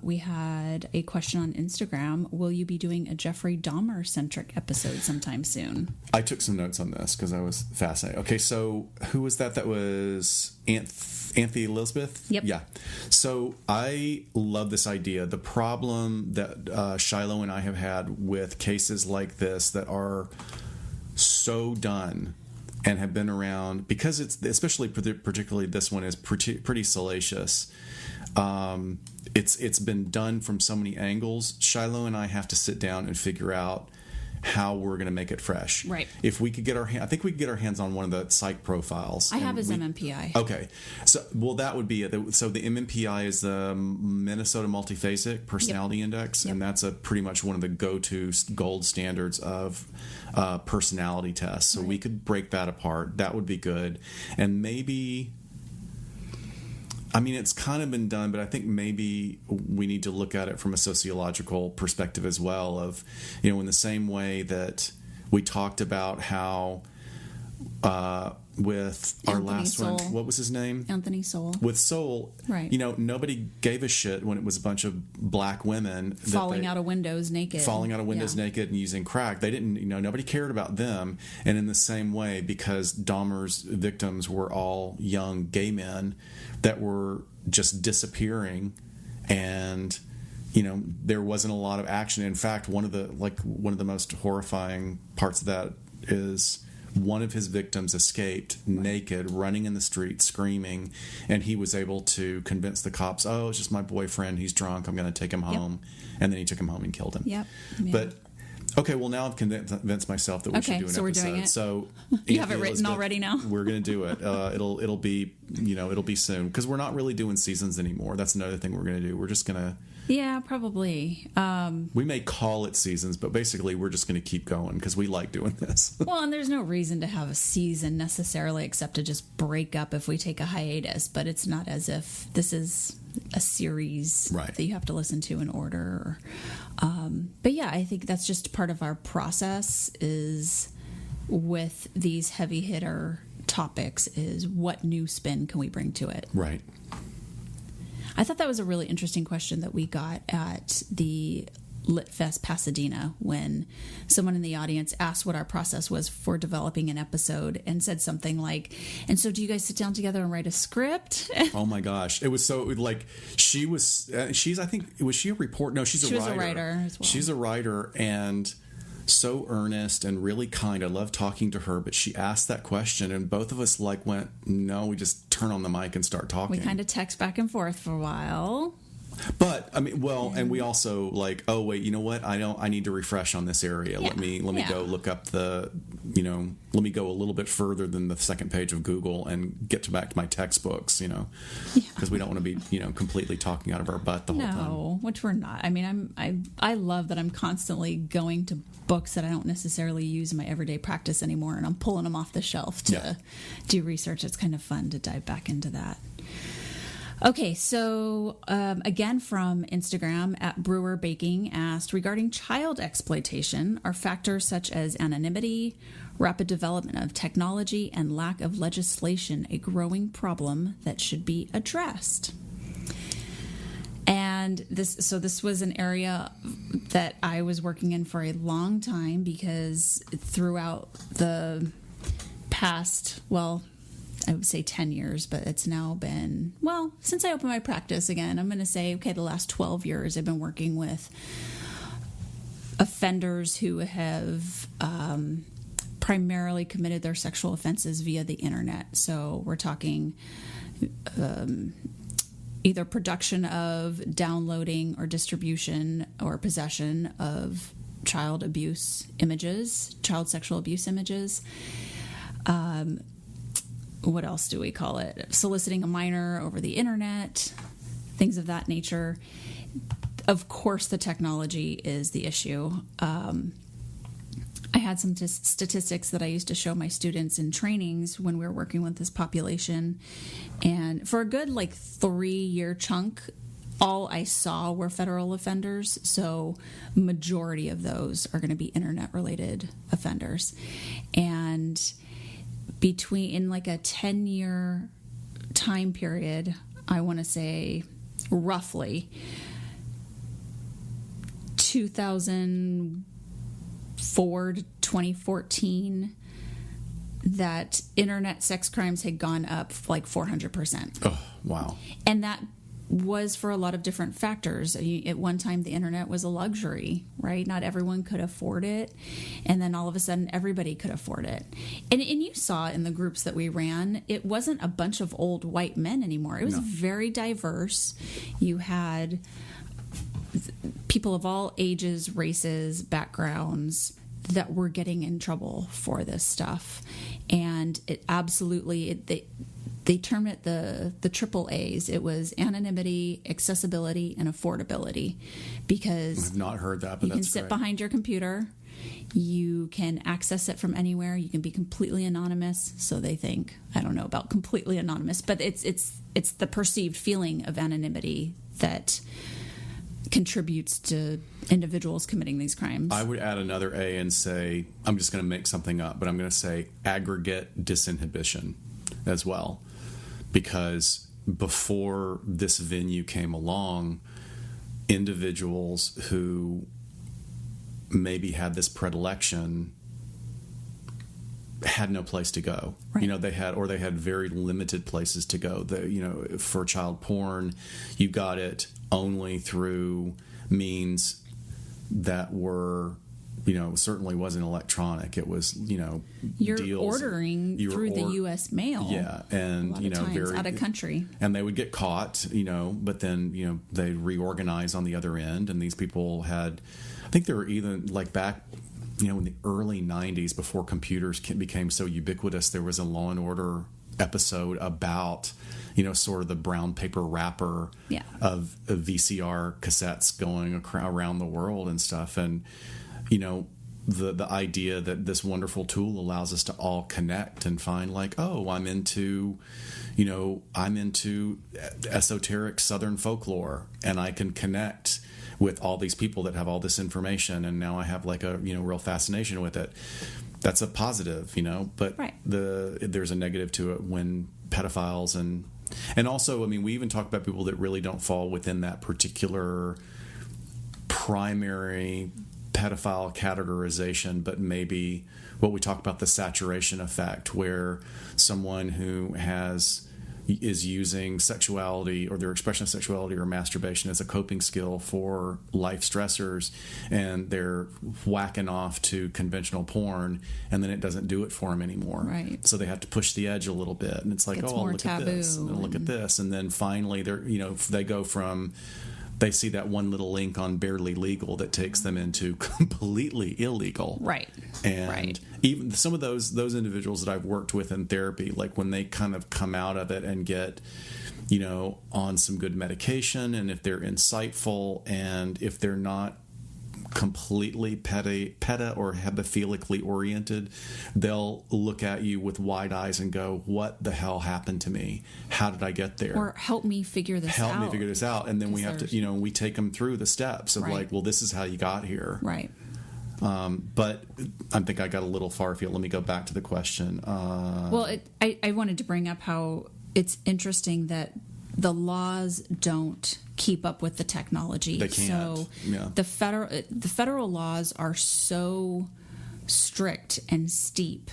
we had a question on Instagram. Will you be doing a Jeffrey Dahmer-centric episode sometime soon? I took some notes on this because I was fascinated. Okay, so who was that? That was Anthony Elizabeth? Yep. Yeah. So I love this idea. The problem that Shiloh and I have had with cases like this that are so done and have been around, because it's, especially particularly this one, is pretty salacious. It's been done from so many angles. Shiloh and I have to sit down and figure out how we're going to make it fresh. Right. If we could get I think we could get our hands on one of the psych profiles. I have his MMPI. Okay. So, that would be it. So the MMPI is the Minnesota Multiphasic Personality Index, and that's pretty much one of the go-to gold standards of personality tests. So we could break that apart. That would be good. And maybe, I mean, it's kind of been done, but I think maybe we need to look at it from a sociological perspective as well, of, in the same way that we talked about how with our Anthony last Sowell. one, what was his name? Anthony Sowell. With Sowell, right. Nobody gave a shit when it was a bunch of black women falling out of windows naked and using crack. They didn't, nobody cared about them. And in the same way, because Dahmer's victims were all young gay men that were just disappearing, and there wasn't a lot of action. In fact, one of the most horrifying parts of that is one of his victims escaped naked, running in the street, screaming, and he was able to convince the cops, "Oh, it's just my boyfriend. He's drunk. I'm going to take him home." And then he took him home and killed him. Yep. But okay, well, now I've convinced myself that we should do an episode. We're doing it. So you have it written already now. We're going to do it. It'll be it'll be soon, because we're not really doing seasons anymore. That's another thing we're going to do. We're just going to. Yeah, probably. We may call it seasons, but basically we're just going to keep going because we like doing this. Well, and there's no reason to have a season necessarily except to just break up if we take a hiatus. But it's not as if this is a series that you have to listen to in order. But yeah, I think that's just part of our process, is with these heavy hitter topics, is what new spin can we bring to it? Right. I thought that was a really interesting question that we got at the Lit Fest Pasadena, when someone in the audience asked what our process was for developing an episode, and said something like, "And so do you guys sit down together and write a script?" Oh my gosh. It was so, like, she's I think, was she a reporter? No, she was a writer as well. She's a writer, and so earnest and really kind. I love talking to her, but she asked that question, and both of us went, no, we just turn on the mic and start talking. We kind of text back and forth for a while. But I mean, well, and we also like, oh wait, you know what? I need to refresh on this area. Yeah. Let me go look up let me go a little bit further than the second page of Google and get back to my textbooks, because we don't want to be, completely talking out of our butt the whole time. No, which we're not. I mean, I love that I'm constantly going to books that I don't necessarily use in my everyday practice anymore, and I'm pulling them off the shelf to do research. It's kind of fun to dive back into that. Okay, so again from Instagram at Brewer Baking asked, regarding child exploitation, are factors such as anonymity, rapid development of technology, and lack of legislation a growing problem that should be addressed? And this was an area that I was working in for a long time, because throughout the past, I would say 10 years, but it's now been, since I opened my practice again, I'm going to say, the last 12 years I've been working with offenders who have primarily committed their sexual offenses via the internet. So we're talking either production of, downloading, or distribution or possession of child abuse images, child sexual abuse images. What else do we call it? Soliciting a minor over the internet, things of that nature. Of course, the technology is the issue. I had some statistics that I used to show my students in trainings when we were working with this population. And for a good 3-year chunk, all I saw were federal offenders. So majority of those are going to be internet-related offenders. And in a 10-year time period, I want to say roughly 2004 to 2014, that internet sex crimes had gone up 400%. Oh, wow. And that was for a lot of different factors. At one time, the internet was a luxury, right? Not everyone could afford it. And then all of a sudden, everybody could afford it. And you saw in the groups that we ran, it wasn't a bunch of old white men anymore. It was very diverse. You had people of all ages, races, backgrounds that were getting in trouble for this stuff. And it absolutely... They termed it the triple A's. It was anonymity, accessibility, and affordability. Because I've not heard that, but you can sit behind your computer, you can access it from anywhere, you can be completely anonymous. So they think, I don't know about completely anonymous, but it's the perceived feeling of anonymity that contributes to individuals committing these crimes. I would add another A and say, I'm just going to make something up, but I'm going to say aggregate disinhibition as well. Because before this venue came along, individuals who maybe had this predilection had no place to go. Right. They had very limited places to go. For child porn, you got it only through means that were, certainly wasn't electronic. It was, you're deals. Ordering through the U.S. mail. Yeah, and times out of country, and they would get caught, but then they reorganize on the other end. And these people had, I think they were even back, in the early '90s, before computers became so ubiquitous. There was a Law and Order episode about sort of the brown paper wrapper of VCR cassettes going around the world and stuff. And the idea that this wonderful tool allows us to all connect and find I'm into esoteric Southern folklore, and I can connect with all these people that have all this information, and now I have a real fascination with it. That's a positive, but right. There's a negative to it when pedophiles and also, we even talk about people that really don't fall within that particular primary pedophile categorization, but maybe what we talk about, the saturation effect, where someone who is using sexuality or their expression of sexuality or masturbation as a coping skill for life stressors, and they're whacking off to conventional porn, and then it doesn't do it for them anymore. Right. So they have to push the edge a little bit, and it's I'll look at this, and look at this, and then finally they go from they see that one little link on Barely Legal that takes them into completely illegal. Right. And even some of those individuals that I've worked with in therapy, like when they kind of come out of it and get, on some good medication, and if they're insightful, and if they're not completely PETA or hebephilically oriented, they'll look at you with wide eyes and go, what the hell happened to me? How did I get there? Or help me figure this out. Help me figure this out. And then we have to, we take them through the steps of like, well, this is how you got here. Right. But I think I got a little far afield. Let me go back to the question. I wanted to bring up how it's interesting that the laws don't keep up with the technology. They can't. So yeah. the federal laws are so strict and steep.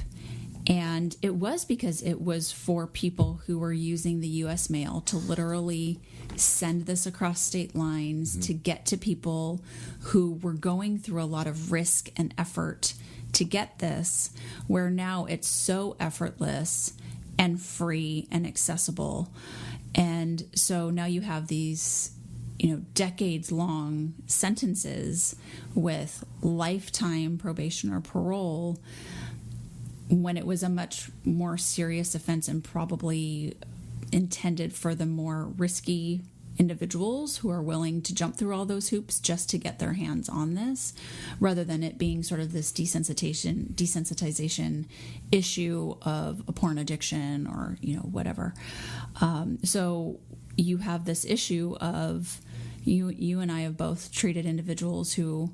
And it was because it was for people who were using the U.S. mail to literally send this across state lines to get to people who were going through a lot of risk and effort to get this, where now it's so effortless and free and accessible. And so now you have these, decades-long sentences with lifetime probation or parole, when it was a much more serious offense and probably intended for the more risky individuals who are willing to jump through all those hoops just to get their hands on this, rather than it being sort of this desensitization issue of a porn addiction or, whatever. So you have this issue of you and I have both treated individuals who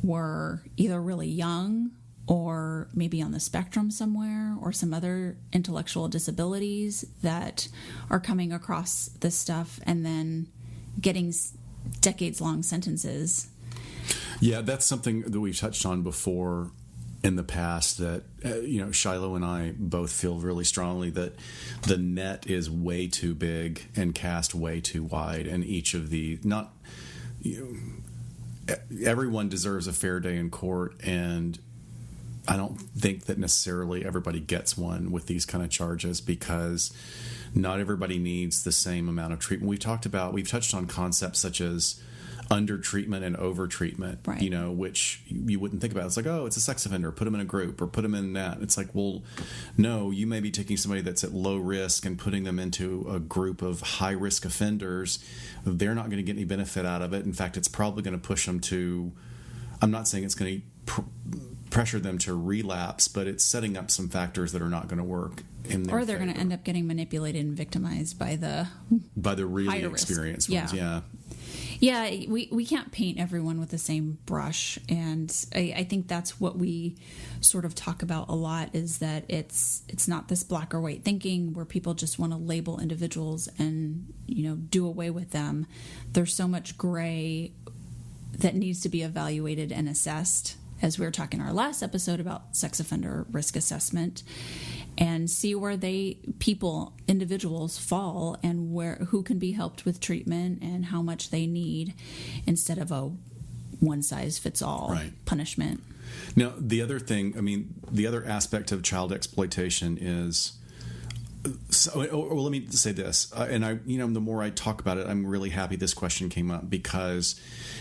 were either really young or maybe on the spectrum somewhere, or some other intellectual disabilities that are coming across this stuff and then getting decades-long sentences. Yeah, that's something that we've touched on before in the past, that, Shiloh and I both feel really strongly that the net is way too big and cast way too wide, and each of the, everyone deserves a fair day in court, and I don't think that necessarily everybody gets one with these kind of charges, because not everybody needs the same amount of treatment. We've touched on concepts such as under treatment and over treatment, right. Which you wouldn't think about. It's like, oh, it's a sex offender, put them in a group or put them in that. It's like, well, no, you may be taking somebody that's at low risk and putting them into a group of high risk offenders. They're not going to get any benefit out of it. In fact, it's probably going to push them to, I'm not saying it's going to pressure them to relapse, but it's setting up some factors that are not going to work in their Or they're favor. going to end up getting manipulated and victimized by the really experienced ones. Yeah, we can't paint everyone with the same brush, and I think that's what we sort of talk about a lot, is that it's not this black or white thinking where people just want to label individuals and do away with them. There's so much gray that needs to be evaluated and assessed, as we were talking in our last episode about sex offender risk assessment, and see where individuals fall, and who can be helped with treatment and how much they need, instead of a one-size-fits-all punishment. Now, the other aspect of child exploitation is, let me say this, and the more I talk about it, I'm really happy this question came up, because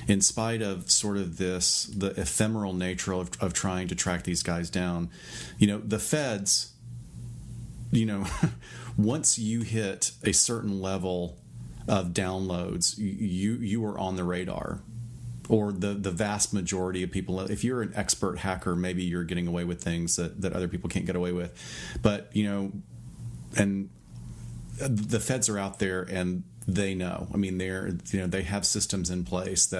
in spite of sort of the ephemeral nature of trying to track these guys down, the feds, once you hit a certain level of downloads, you are on the radar. Or the vast majority of people. If you're an expert hacker, maybe you're getting away with things that other people can't get away with. But, and the feds are out there, and they know. I mean, they have systems in place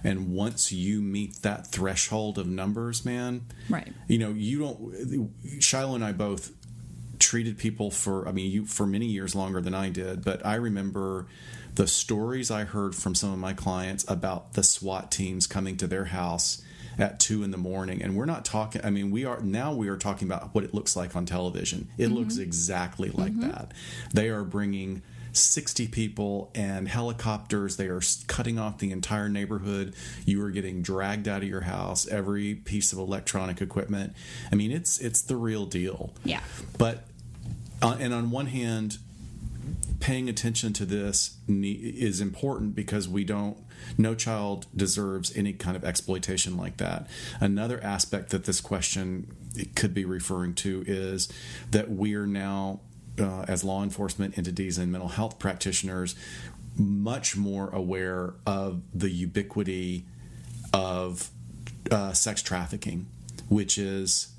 and once you meet that threshold of numbers, man, right? You don't. Shiloh and I both treated people for many years longer than I did, but I remember the stories I heard from some of my clients about the SWAT teams coming to their house at 2 a.m, and we're not talking. We are talking about what it looks like on television. It looks exactly like that. They are bringing 60 people and helicopters. They are cutting off the entire neighborhood. You are getting dragged out of your house. Every piece of electronic equipment. It's the real deal. Yeah. But and on one hand, paying attention to this is important because no child deserves any kind of exploitation like that. Another aspect that this question could be referring to is that we're now, as law enforcement entities and mental health practitioners, much more aware of the ubiquity of sex trafficking, which is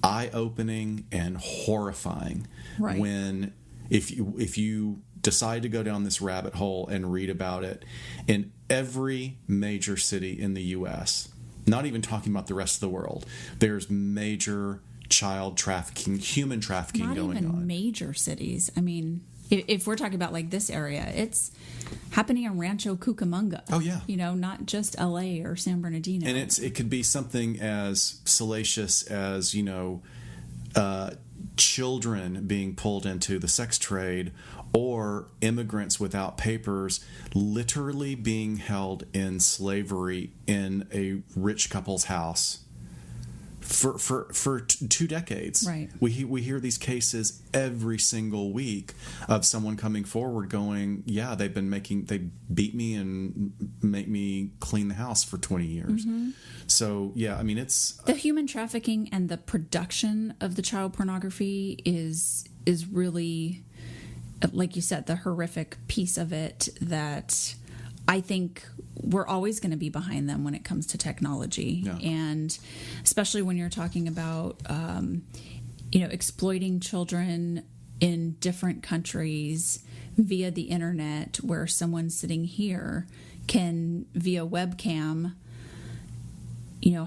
eye-opening and horrifying. Right. When if you decide to go down this rabbit hole and read about it, in every major city in the U.S., not even talking about the rest of the world, there's major child trafficking, human trafficking going on. Not even major cities. I mean, if we're talking about like this area, it's happening in Rancho Cucamonga. Oh yeah, not just L.A. or San Bernardino. And it could be something as salacious as children being pulled into the sex trade, or immigrants without papers literally being held in slavery in a rich couple's house for 2 decades. Right. We hear these cases every single week of someone coming forward going, yeah, they beat me and make me clean the house for 20 years. Mm-hmm. So yeah, I mean, it's the human trafficking and the production of the child pornography is really, like you said, the horrific piece of it that I think we're always going to be behind them when it comes to technology. Yeah. And especially when you're talking about, exploiting children in different countries via the internet, where someone sitting here can, via webcam,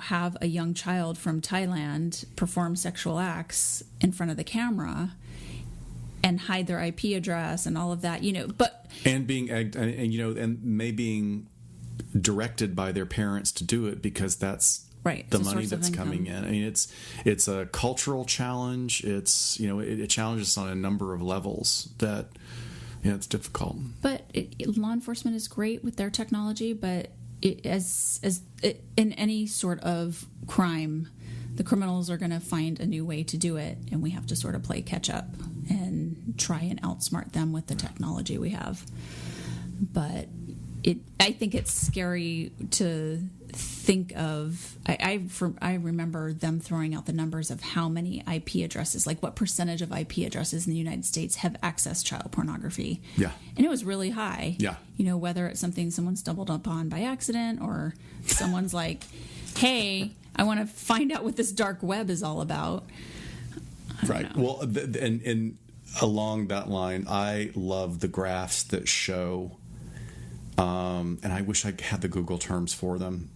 have a young child from Thailand perform sexual acts in front of the camera and hide their IP address and all of that, but being egged, and being directed by their parents to do it because that's right, the money that's coming in. I mean, it's a cultural challenge. It's it challenges us on a number of levels that it's difficult. But law enforcement is great with their technology, but in any sort of crime, the criminals are going to find a new way to do it, and we have to sort of play catch up and try and outsmart them with the technology we have. But I think it's scary to think of. I remember them throwing out the numbers of how many IP addresses, like what percentage of IP addresses in the United States have accessed child pornography. Yeah. And it was really high. Yeah. Whether it's something someone stumbled upon by accident or someone's like, hey, I want to find out what this dark web is all about. Right. Well, and along that line, I love the graphs that show, and I wish I had the Google terms for them.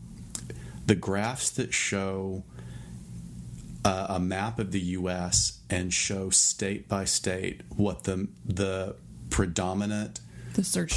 The graphs that show a map of the U.S. and show state by state what the predominant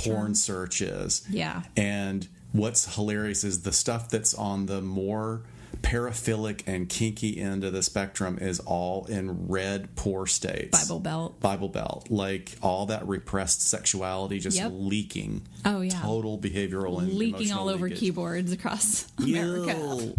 porn search is. Yeah. And what's hilarious is the stuff that's on the more paraphilic and kinky end of the spectrum is all in red, poor states. Bible Belt. Like all that repressed sexuality just leaking. Oh, yeah. Total behavioral and leaking emotional all over leakage. Keyboards across America.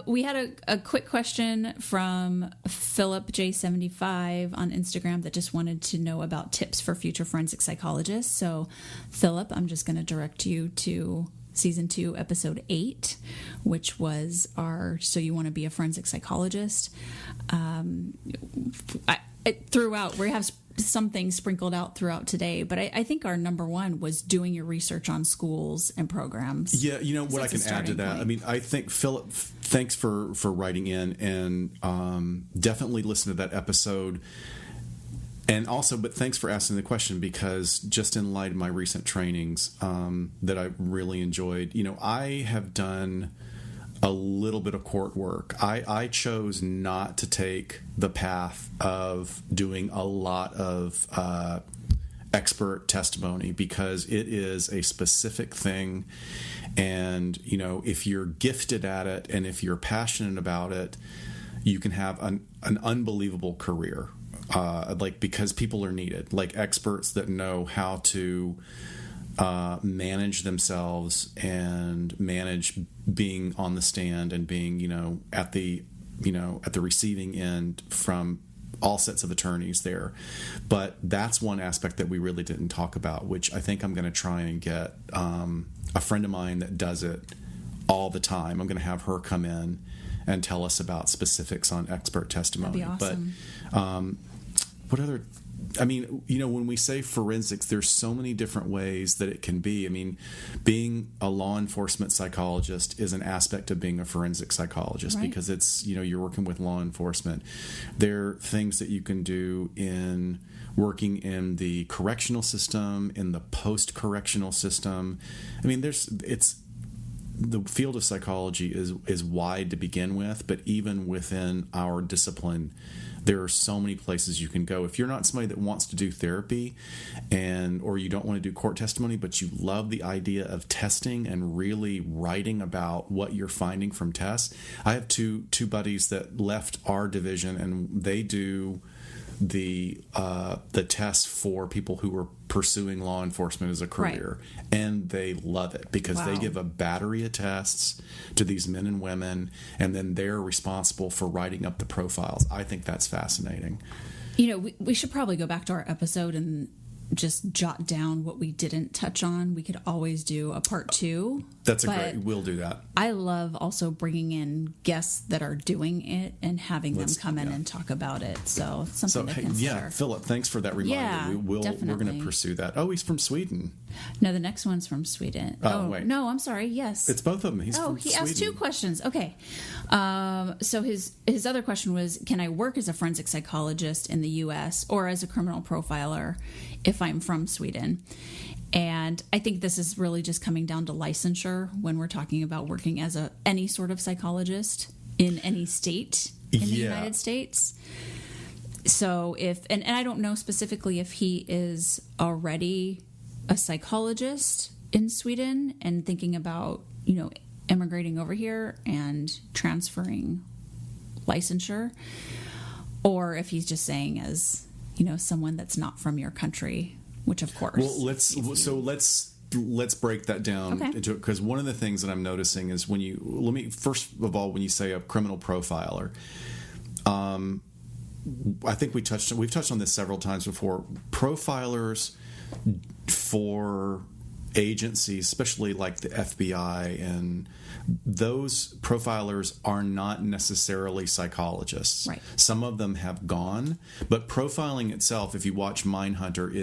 We had a quick question from Philip J75 on Instagram that just wanted to know about tips for future forensic psychologists. So, Philip, I'm just going to direct you to Season 2, Episode 8, which was our So You Want to Be a Forensic Psychologist. Throughout, we have some things sprinkled out throughout today, but I think our number one was doing your research on schools and programs. Yeah, what I can add to that. Point. I mean, I think, Philip, thanks for writing in, and definitely listen to that episode. And also, but thanks for asking the question, because just in light of my recent trainings that I really enjoyed, I have done a little bit of court work. I chose not to take the path of doing a lot of expert testimony because it is a specific thing. And, if you're gifted at it and if you're passionate about it, you can have an unbelievable career. Because people are needed, like experts that know how to manage themselves and manage being on the stand and being, at the receiving end from all sets of attorneys there. But that's one aspect that we really didn't talk about, which I think I'm going to try and get a friend of mine that does it all the time. I'm going to have her come in and tell us about specifics on expert testimony. That'd be awesome. But what other... I mean, when we say forensics, there's so many different ways that it can be. I mean, being a law enforcement psychologist is an aspect of being a forensic psychologist, right, because it's, you're working with law enforcement. There are things that you can do in working in the correctional system, in the post-correctional system. I mean, the field of psychology is wide to begin with, but even within our discipline, there are so many places you can go. If you're not somebody that wants to do therapy or you don't want to do court testimony, but you love the idea of testing and really writing about what you're finding from tests. I have two buddies that left our division, and they do the tests for people who are pursuing law enforcement as a career, right, and they love it because they give a battery of tests to these men and women, and then they're responsible for writing up the profiles. I think that's fascinating. We should probably go back to our episode and just jot down what we didn't touch on. We could always do a part 2. We'll do that. I love also bringing in guests that are doing it and having them come in and talk about it. So something to consider. Yeah, Philip, thanks for that reminder. Yeah, we're going to pursue that. Oh, he's from Sweden. No, the next one's from Sweden. Oh, wait. No, I'm sorry. Yes. It's both of them. He's from Sweden. He asked 2 questions. Okay. So his other question was, can I work as a forensic psychologist in the U.S. or as a criminal profiler if I'm from Sweden? And I think this is really just coming down to licensure when we're talking about working as any sort of psychologist in any state in the United States. So and I don't know specifically if he is already a psychologist in Sweden and thinking about, immigrating over here and transferring licensure, or if he's just saying as, someone that's not from your country, which of course. Well, let's break that down into it, because one of the things that I'm noticing is when you say a criminal profiler, I think we've touched on this several times before. Profilers for agencies, especially like the FBI, and those profilers are not necessarily psychologists. Right. Some of them have gone, but profiling itself, if you watch Mindhunter,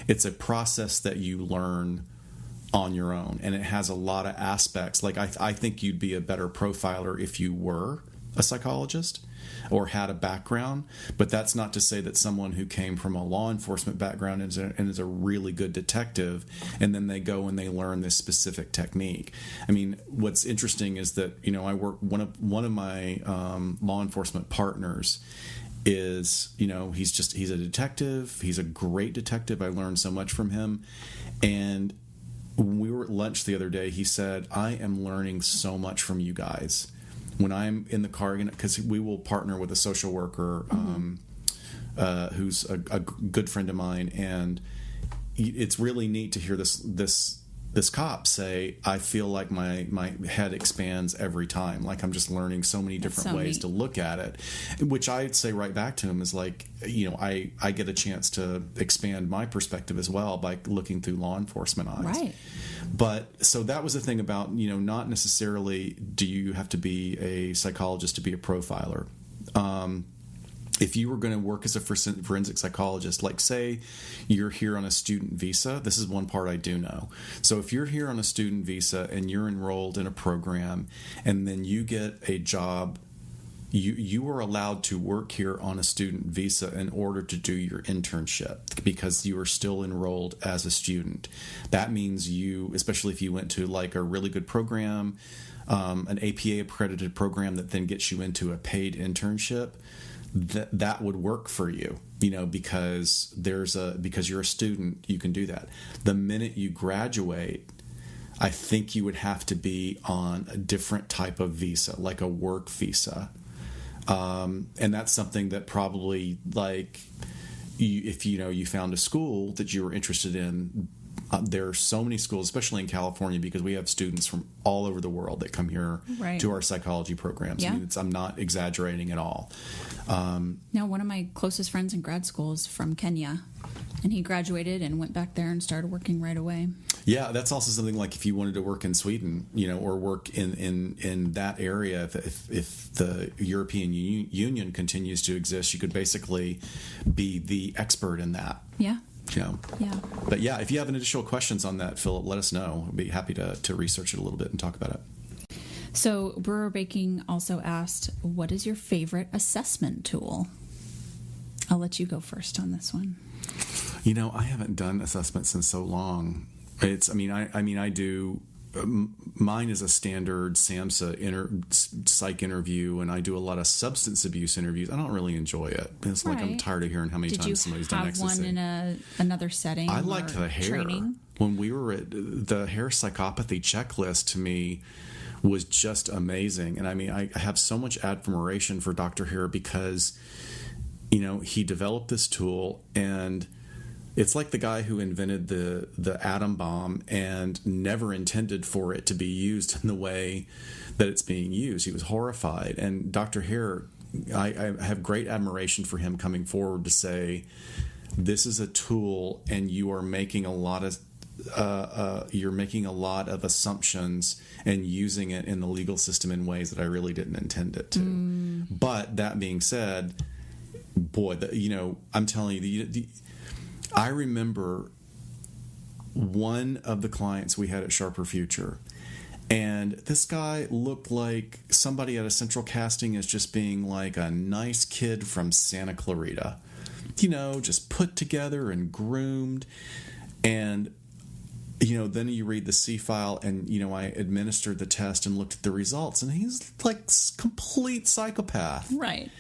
it's a process that you learn on your own, and it has a lot of aspects. Like I think you'd be a better profiler if you were a psychologist or had a background, but that's not to say that someone who came from a law enforcement background and is a really good detective, and then they go and they learn this specific technique. I mean, what's interesting is that I work one of my law enforcement partners is he's a detective. He's a great detective. I learned so much from him, and when we were at lunch the other day, he said, "I am learning so much from you guys." When I'm in the car, because we will partner with a social worker who's a good friend of mine, and it's really neat to hear this cop say, "I feel like my head expands every time. Like I'm just learning so many different ways to look at it," which I'd say right back to him is like, I get a chance to expand my perspective as well by looking through law enforcement eyes. Right. But so that was the thing about, not necessarily do you have to be a psychologist to be a profiler. If you were going to work as a forensic psychologist, like say you're here on a student visa, this is one part I do know. So if you're here on a student visa and you're enrolled in a program and then you get a job, you are allowed to work here on a student visa in order to do your internship because you are still enrolled as a student. That means you, especially if you went to like a really good program, an APA accredited program that then gets you into a paid internship, that would work for you, because because you're a student, you can do that. The minute you graduate, I think you would have to be on a different type of visa, like a work visa. And that's something that probably, like, if you found a school that you were interested in, there are so many schools, especially in California, because we have students from all over the world that come here to our psychology programs. Yeah. I mean, I'm not exaggerating at all. Now, one of my closest friends in grad school is from Kenya, and he graduated and went back there and started working right away. Yeah, that's also something like if you wanted to work in Sweden, or work in that area, if the European Union continues to exist, you could basically be the expert in that. Yeah. Yeah. But yeah, if you have any additional questions on that, Philip, let us know. I'd be happy to research it a little bit and talk about it. So Brewer Baking also asked, what is your favorite assessment tool? I'll let you go first on this one. I haven't done assessments in so long. I do. Mine is a standard SAMHSA psych interview, and I do a lot of substance abuse interviews. I don't really enjoy it. It's like I'm tired of hearing how many times somebody's done ecstasy. Did you have one in another setting? I liked the hair. Training? When we were at the hair psychopathy checklist, to me was just amazing. And I have so much admiration for Dr. Hare because, he developed this tool, and it's like the guy who invented the atom bomb and never intended for it to be used in the way that it's being used. He was horrified. And Dr. Hare, I have great admiration for him coming forward to say, this is a tool, and you are making a lot of assumptions and using it in the legal system in ways that I really didn't intend it to. But that being said, boy, I'm telling you, I remember one of the clients we had at Sharper Future, and this guy looked like somebody at a Central Casting is just being like a nice kid from Santa Clarita, just put together and groomed. And then you read the C file, and I administered the test and looked at the results, and he's like complete psychopath. Right.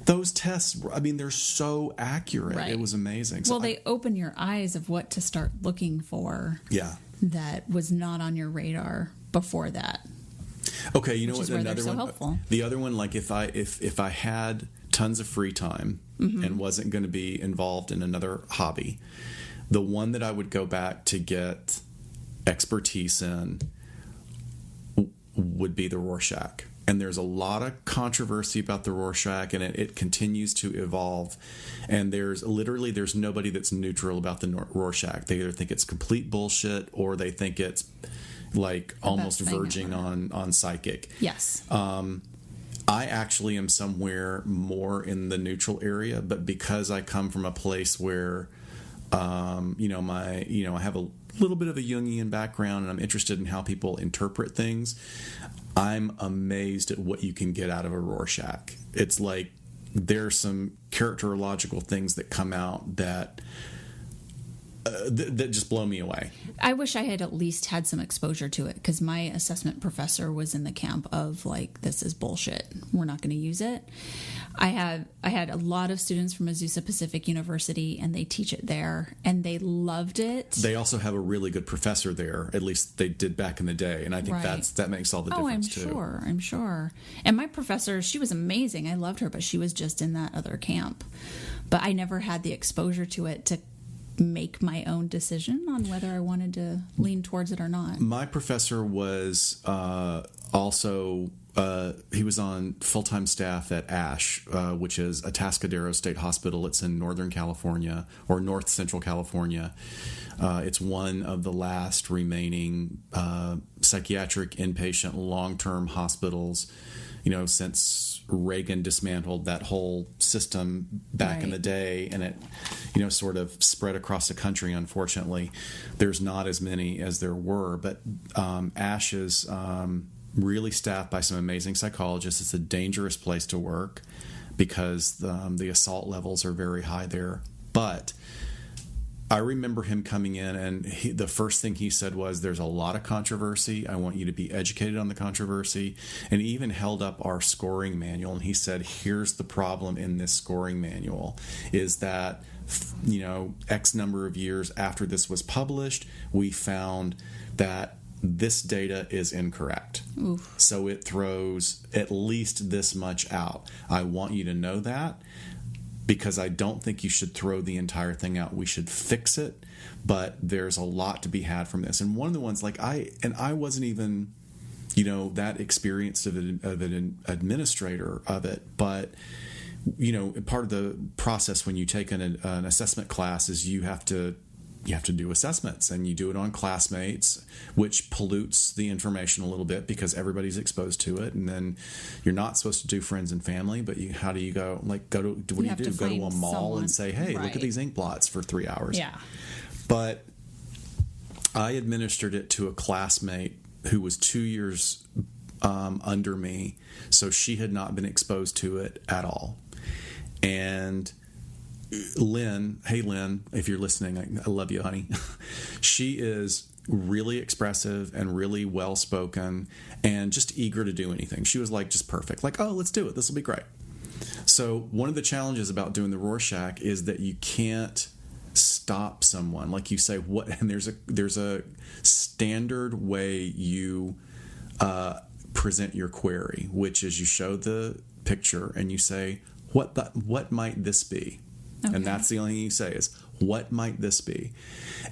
Those tests, they're so accurate. Right. It was amazing. Well, they open your eyes of what to start looking for. Yeah. That was not on your radar before that. Okay, you know what? Another one. Helpful. The other one, like if I had tons of free time and wasn't going to be involved in another hobby, the one that I would go back to get expertise in would be the Rorschach. And there's a lot of controversy about the Rorschach, and it continues to evolve. And there's nobody that's neutral about the Rorschach. They either think it's complete bullshit, or they think it's like almost verging on psychic. Yes. I actually am somewhere more in the neutral area, but because I come from a place where, I have a little bit of a Jungian background, and I'm interested in how people interpret things, I'm amazed at what you can get out of a Rorschach. It's like there's some characterological things that come out that just blow me away. I wish I had at least had some exposure to it, because my assessment professor was in the camp of like, this is bullshit, we're not going to use it. I had a lot of students from Azusa Pacific University, and they teach it there, and they loved it. They also have a really good professor there, at least they did back in the day, and I think that makes all the difference too. I'm sure. And my professor, she was amazing. I loved her, but she was just in that other camp. But I never had the exposure to it to make my own decision on whether I wanted to lean towards it or not. My professor was also he was on full-time staff at ASH, which is Atascadero State Hospital. It's in Northern California, or North Central California. It's one of the last remaining psychiatric inpatient long-term hospitals, since Reagan dismantled that whole system back in the day, and it, sort of spread across the country. Unfortunately, there's not as many as there were, but ASH is really staffed by some amazing psychologists. It's a dangerous place to work because the assault levels are very high there. But I remember him coming in, and the first thing he said was, there's a lot of controversy. I want you to be educated on the controversy. And he even held up our scoring manual, and he said, here's the problem in this scoring manual, is that, X number of years after this was published, we found that this data is incorrect. Oof. So it throws at least this much out. I want you to know that. because I don't think you should throw the entire thing out. We should fix it, but there's a lot to be had from this. And one of the ones, like I wasn't even, that experienced of an administrator of it, but part of the process when you take an assessment class is you have to do assessments, and you do it on classmates, which pollutes the information a little bit because everybody's exposed to it. And then you're not supposed to do friends and family, but how do you go? Like, what do you do? Go to a mall and say, hey, look at these ink blots for 3 hours. Yeah. But I administered it to a classmate who was 2 years under me, so she had not been exposed to it at all. And Lynn, hey Lynn, if you're listening, I love you, honey. She is really expressive and really well spoken and just eager to do anything. She was like just perfect. Like, oh, let's do it. This will be great. So one of the challenges about doing the Rorschach is that you can't stop someone. Like you say, what? And there's a standard way you present your query, which is you show the picture and you say, what might this be? Okay. And that's the only thing you say is, what might this be?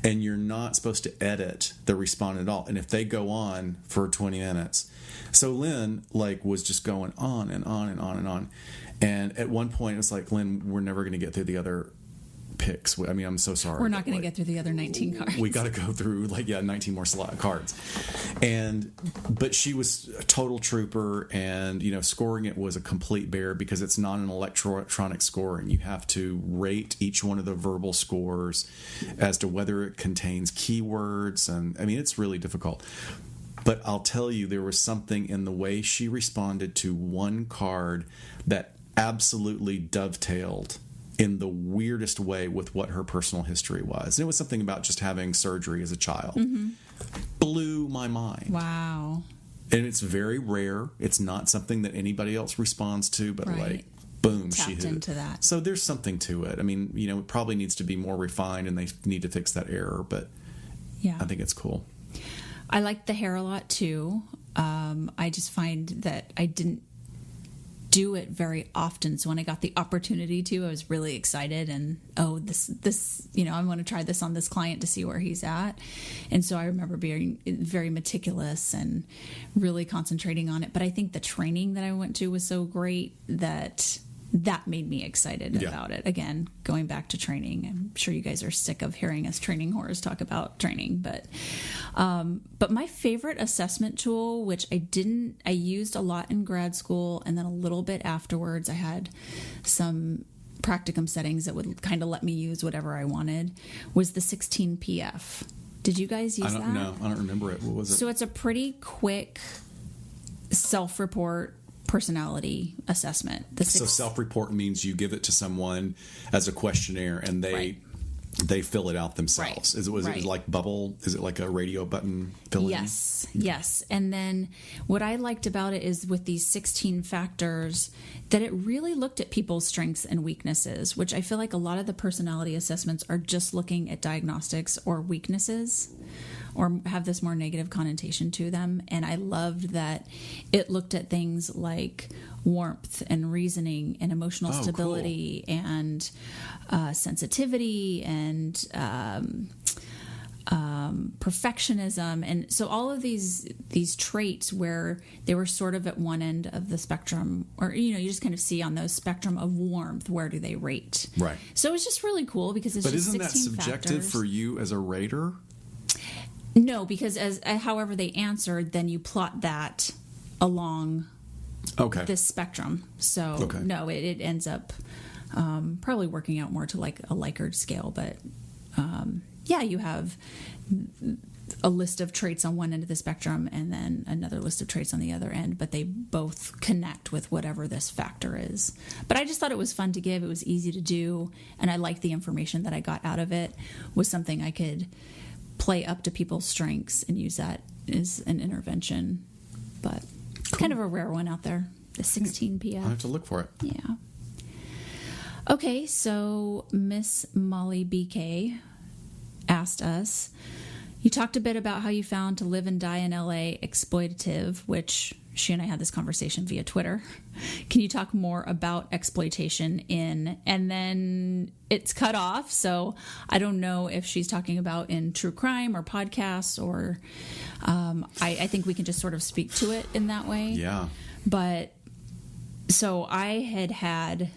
And you're not supposed to edit the respondent at all. And if they go on for 20 minutes. So Lynn, was just going on and on and on and on. And at one point, it was like, Lynn, we're never going to get through the other picks. I mean, I'm so sorry. We're not going to get through the other 19 cards. We got to go through 19 more cards. But she was a total trooper, and scoring it was a complete bear because it's not an electronic scoring. You have to rate each one of the verbal scores as to whether it contains keywords, and I mean, it's really difficult. But I'll tell you, there was something in the way she responded to one card that absolutely dovetailed in the weirdest way with what her personal history was. And it was something about just having surgery as a child. Mm-hmm. Blew my mind. Wow. And it's very rare. It's not something that anybody else responds to, but boom, tapped she hit into that. So there's something to it. I mean, it probably needs to be more refined, and they need to fix that error, but yeah, I think it's cool. I like the hair a lot too. I just find that I didn't do it very often, so when I got the opportunity to, I was really excited, and this I want to try this on this client to see where he's at. And so I remember being very meticulous and really concentrating on it. But I think the training that I went to was so great that made me excited about it. Again, going back to training, I'm sure you guys are sick of hearing us training whores talk about training, but my favorite assessment tool, which I used a lot in grad school, and then a little bit afterwards, I had some practicum settings that would kind of let me use whatever I wanted, was the 16PF. Did you guys use that? No, I don't remember it. What was it? So it's a pretty quick self-report personality assessment. So self-report means you give it to someone as a questionnaire, and they fill it out themselves. Right. Was it like Bubble? Is it like a radio button filling? Yes. And then what I liked about it is with these 16 factors that it really looked at people's strengths and weaknesses, which I feel like a lot of the personality assessments are just looking at diagnostics or weaknesses, or have this more negative connotation to them. And I loved that it looked at things like warmth and reasoning and emotional stability, cool, and sensitivity and perfectionism. And so all of these traits where they were sort of at one end of the spectrum, or, you just kind of see on those spectrum of warmth, where do they rate? Right. So it's just really cool because it's just 16 factors. But isn't that subjective for you as a rater? No, because however they answered, then you plot that along this spectrum. So no, it ends up probably working out more to like a Likert scale. But you have a list of traits on one end of the spectrum and then another list of traits on the other end, but they both connect with whatever this factor is. But I just thought it was fun to give. It was easy to do, and I liked the information that I got out of it. Was something I could play up to people's strengths and use that as an intervention. But kind of a rare one out there, the 16PF. I have to look for it. Yeah. Okay, so Miss Molly BK asked us, You talked a bit about how you found To Live and Die in LA exploitative, which she and I had this conversation via Twitter. Can you talk more about exploitation in, and then it's cut off, so I don't know if she's talking about in true crime or podcasts, or I think we can just sort of speak to it in that way. Yeah. But so I had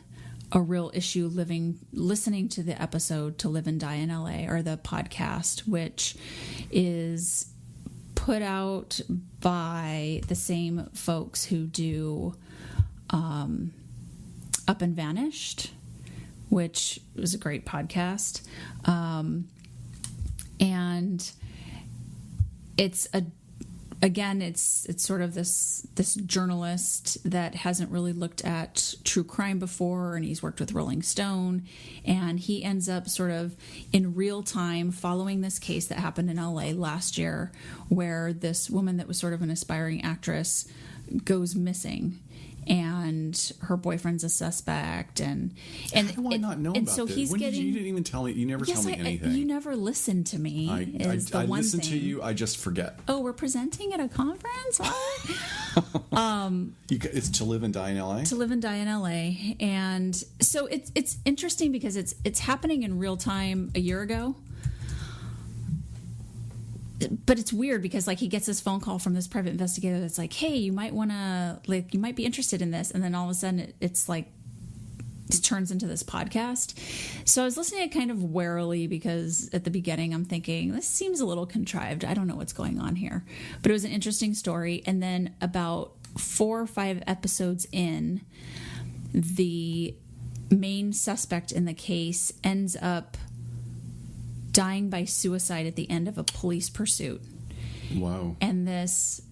a real issue listening to the episode To Live and Die in LA, or the podcast, which is put out by the same folks who do Up and Vanished, which was a great podcast. And it's it's sort of this journalist that hasn't really looked at true crime before, and he's worked with Rolling Stone, and he ends up sort of in real time following this case that happened in LA last year, where this woman that was sort of an aspiring actress goes missing, and her boyfriend's a suspect, and how do I not know about so this? He's getting. You didn't even tell me. You never tell me anything. You never listen to me. I listen to you. I just forget. Oh, we're presenting at a conference. What? It's To Live and Die in LA. To Live and Die in LA, and so it's interesting because it's happening in real time a year ago. But it's weird because he gets this phone call from this private investigator that's like, hey, you might want to, you might be interested in this. And then all of a sudden it turns into this podcast. So I was listening to it kind of warily because at the beginning I'm thinking, this seems a little contrived. I don't know what's going on here. But it was an interesting story. And then about 4 or 5 episodes in, the main suspect in the case ends up dying by suicide at the end of a police pursuit. Wow. And this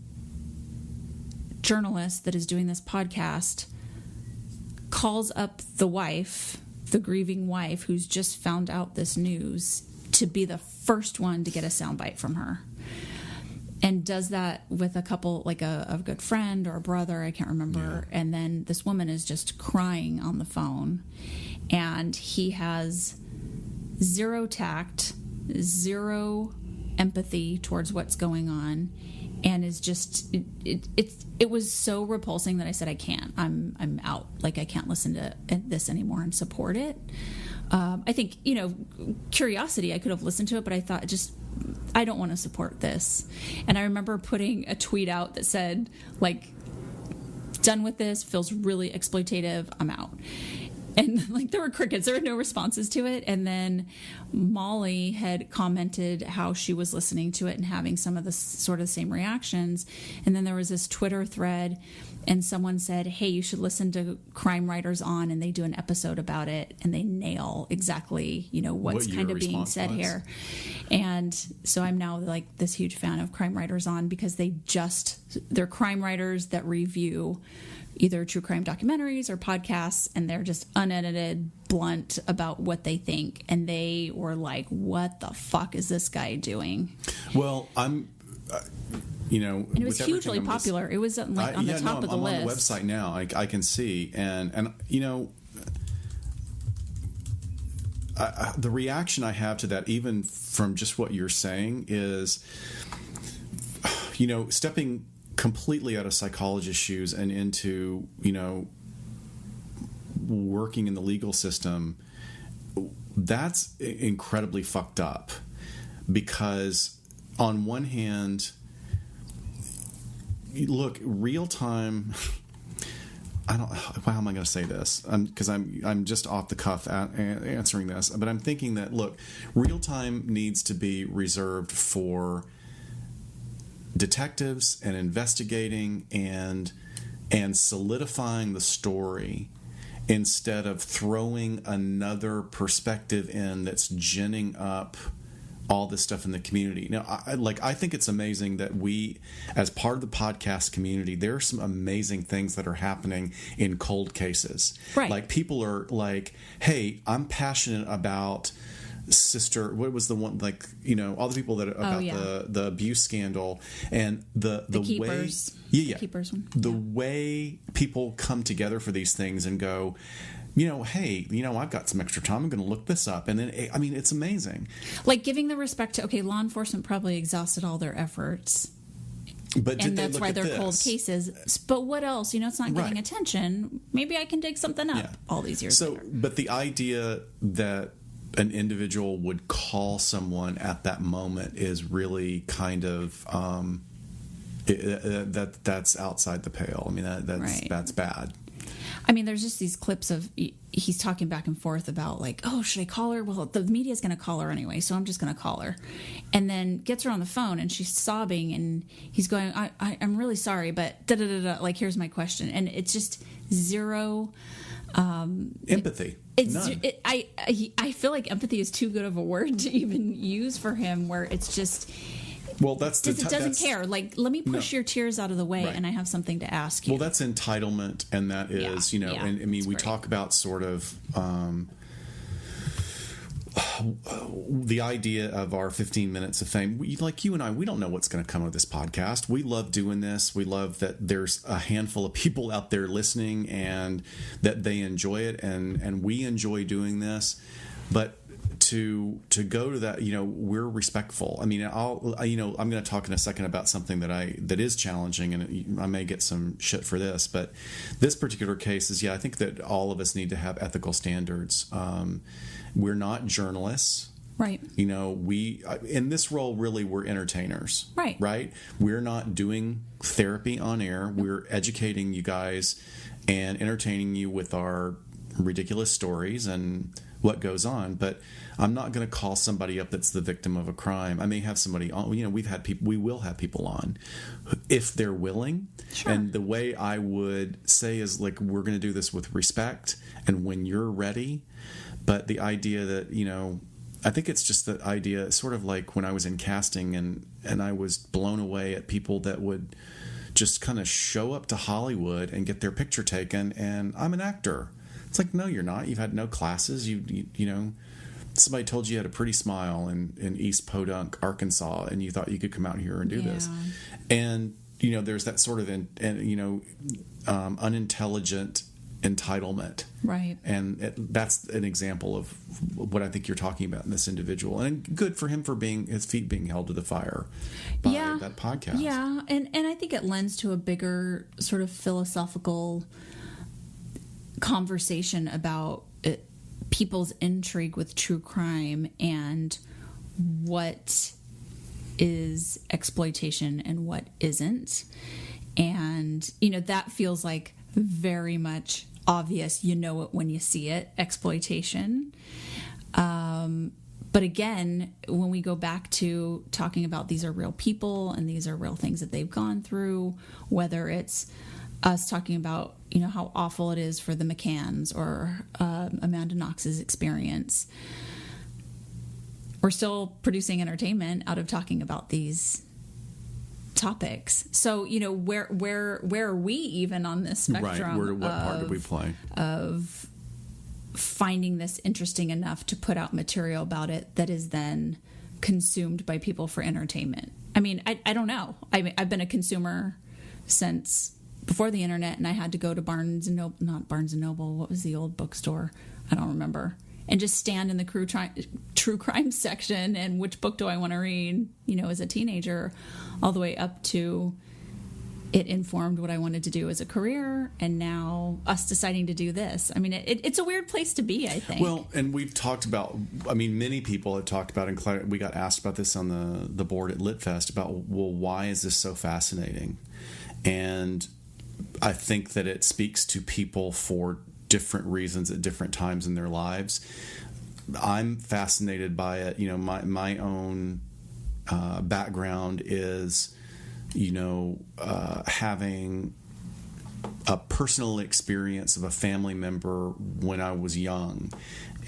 journalist that is doing this podcast calls up the wife, the grieving wife, who's just found out this news, to be the first one to get a soundbite from her. And does that with a couple, a good friend or a brother, I can't remember. Yeah. And then this woman is just crying on the phone. And he has zero tact, zero empathy towards what's going on, and is just it was so repulsing that I said, I can't. I'm out. I can't listen to this anymore and support it. I think, curiosity, I could have listened to it, but I thought I don't want to support this. And I remember putting a tweet out that said, done with this, feels really exploitative, I'm out. And there were crickets. There were no responses to it. And then Molly had commented how she was listening to it and having some of the sort of same reactions. And then there was this Twitter thread, and someone said, hey, you should listen to Crime Writers On, and they do an episode about it, and they nail exactly, what's kind of being said here. And so I'm now this huge fan of Crime Writers On, because they're crime writers that review either true crime documentaries or podcasts, and they're just unedited, blunt about what they think. And they were like, what the fuck is this guy doing? Well, I'm, and it was hugely popular. It was on the top of the list. I'm on the website now. I can see. And the reaction I have to that, even from just what you're saying, is, stepping completely out of psychologist's shoes and into, working in the legal system, that's incredibly fucked up. Because on one hand, look, real time, how am I going to say this? Because I'm just off the cuff answering this, but I'm thinking that, look, real time needs to be reserved for detectives and investigating and solidifying the story, instead of throwing another perspective in that's ginning up all this stuff in the community. Now, I think it's amazing that we, as part of the podcast community, there are some amazing things that are happening in cold cases. Right. People are like, hey, I'm passionate about Sister, what was the one, all the people that about the abuse scandal, and the Keepers. way, the Keepers one. The way people come together for these things and go, hey, I've got some extra time. I'm going to look this up. And then, I mean, it's amazing. Like giving the respect to, okay, law enforcement probably exhausted all their efforts. But and that's why they're cold cases. But what else? It's not getting attention. Maybe I can dig something up all these years later. But the idea that an individual would call someone at that moment is really kind of that's outside the pale. I mean, that's bad. I mean, there's just these clips of he's talking back and forth about like, oh, should I call her? Well, the media's going to call her anyway, so I'm just going to call her. And then gets her on the phone, and she's sobbing, and he's going, I'm really sorry, but da-da-da-da, like, here's my question. And it's just zero... empathy. None. I feel like empathy is too good of a word to even use for him, where it's just... Well, it doesn't care. Like, let me push your tears out of the way, and I have something to ask you. Well, that's entitlement, and that is, and I mean, we talk about sort of the idea of our 15 minutes of fame. Like you and I, we don't know what's going to come of this podcast. We love doing this. We love that there's a handful of people out there listening, and that they enjoy it, and we enjoy doing this. But to go to that, we're respectful. I mean, I'm going to talk in a second about something that is challenging, and I may get some shit for this, but this particular case is, I think that all of us need to have ethical standards. We're not journalists. Right. We, in this role, really, we're entertainers. Right. Right? We're not doing therapy on air. We're educating you guys and entertaining you with our ridiculous stories and what goes on, but I'm not going to call somebody up that's the victim of a crime. I may have somebody on, we will have people on if they're willing. Sure. And the way I would say is, like, we're going to do this with respect and when you're ready. But the idea that, I think it's just the idea, sort of like when I was in casting and I was blown away at people that would just kind of show up to Hollywood and get their picture taken, and I'm an actor. It's like, no, you're not. You've had no classes. You somebody told you had a pretty smile in East Podunk, Arkansas, and you thought you could come out here and do this. And, there's that sort of, unintelligent entitlement. Right. And that's an example of what I think you're talking about in this individual. And good for him for his feet being held to the fire by that podcast. Yeah. And I think it lends to a bigger sort of philosophical conversation about people's intrigue with true crime and what is exploitation and what isn't. And, that feels like very much obvious. You know it when you see it, exploitation. But again, when we go back to talking about these are real people and these are real things that they've gone through, whether it's us talking about, how awful it is for the McCanns or Amanda Knox's experience. We're still producing entertainment out of talking about these topics. So, where are we even on this spectrum? Right. What part do we play? Of finding this interesting enough to put out material about it that is then consumed by people for entertainment. I mean, I don't know. I've been a consumer since before the internet, and I had to go to not Barnes and Noble. What was the old bookstore? I don't remember. And just stand in the true crime section and which book do I want to read, as a teenager, all the way up to it informed what I wanted to do as a career, and now us deciding to do this. I mean, it's a weird place to be, I think. Well, and we've talked about, many people have talked about, and we got asked about this on the board at LitFest about, well, why is this so fascinating? And I think that it speaks to people for different reasons at different times in their lives. I'm fascinated by it. My own background is, having a personal experience of a family member when I was young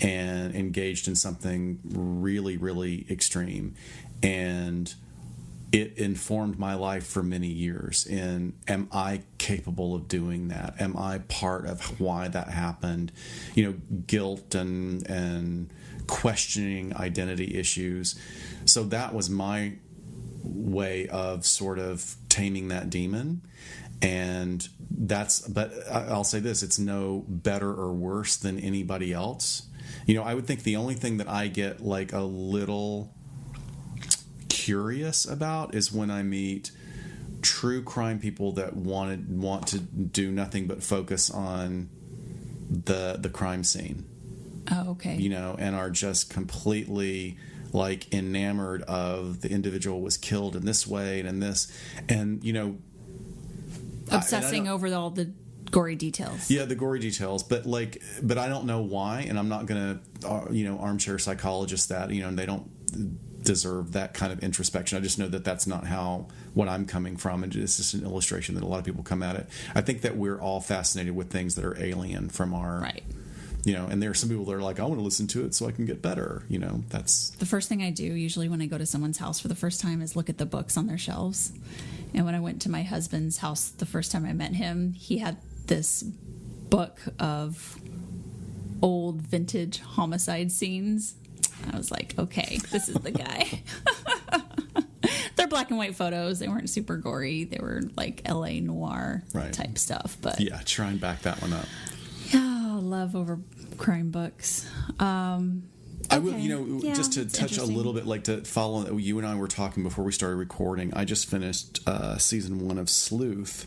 and engaged in something really, really extreme. And it informed my life for many years. And am I capable of doing that? Am I part of why that happened? Guilt and questioning identity issues. So that was my way of sort of taming that demon. And but I'll say this, it's no better or worse than anybody else. I would think the only thing that I get like a little curious about is when I meet true crime people that want to do nothing but focus on the crime scene. Oh, okay. And are just completely like enamored of the individual was killed in this way and in this, and obsessing over all the gory details. Yeah, the gory details, but I don't know why, and I'm not going to armchair psychologist that, and they don't deserve that kind of introspection. I just know that that's not what I'm coming from, and it's just an illustration that a lot of people come at it. I think that we're all fascinated with things that are alien from our right. And there are some people that are like, I want to listen to it so I can get better. That's the first thing I do usually when I go to someone's house for the first time is look at the books on their shelves. And when I went to my husband's house the first time I met him, he had this book of old vintage homicide scenes. I was like, okay, this is the guy. They're black and white photos. They weren't super gory. They were like LA noir type stuff. But yeah, try and back that one up. Oh, love over crime books. I will, just to touch a little bit, like to follow, you and I were talking before we started recording. I just finished season 1 of Sleuth,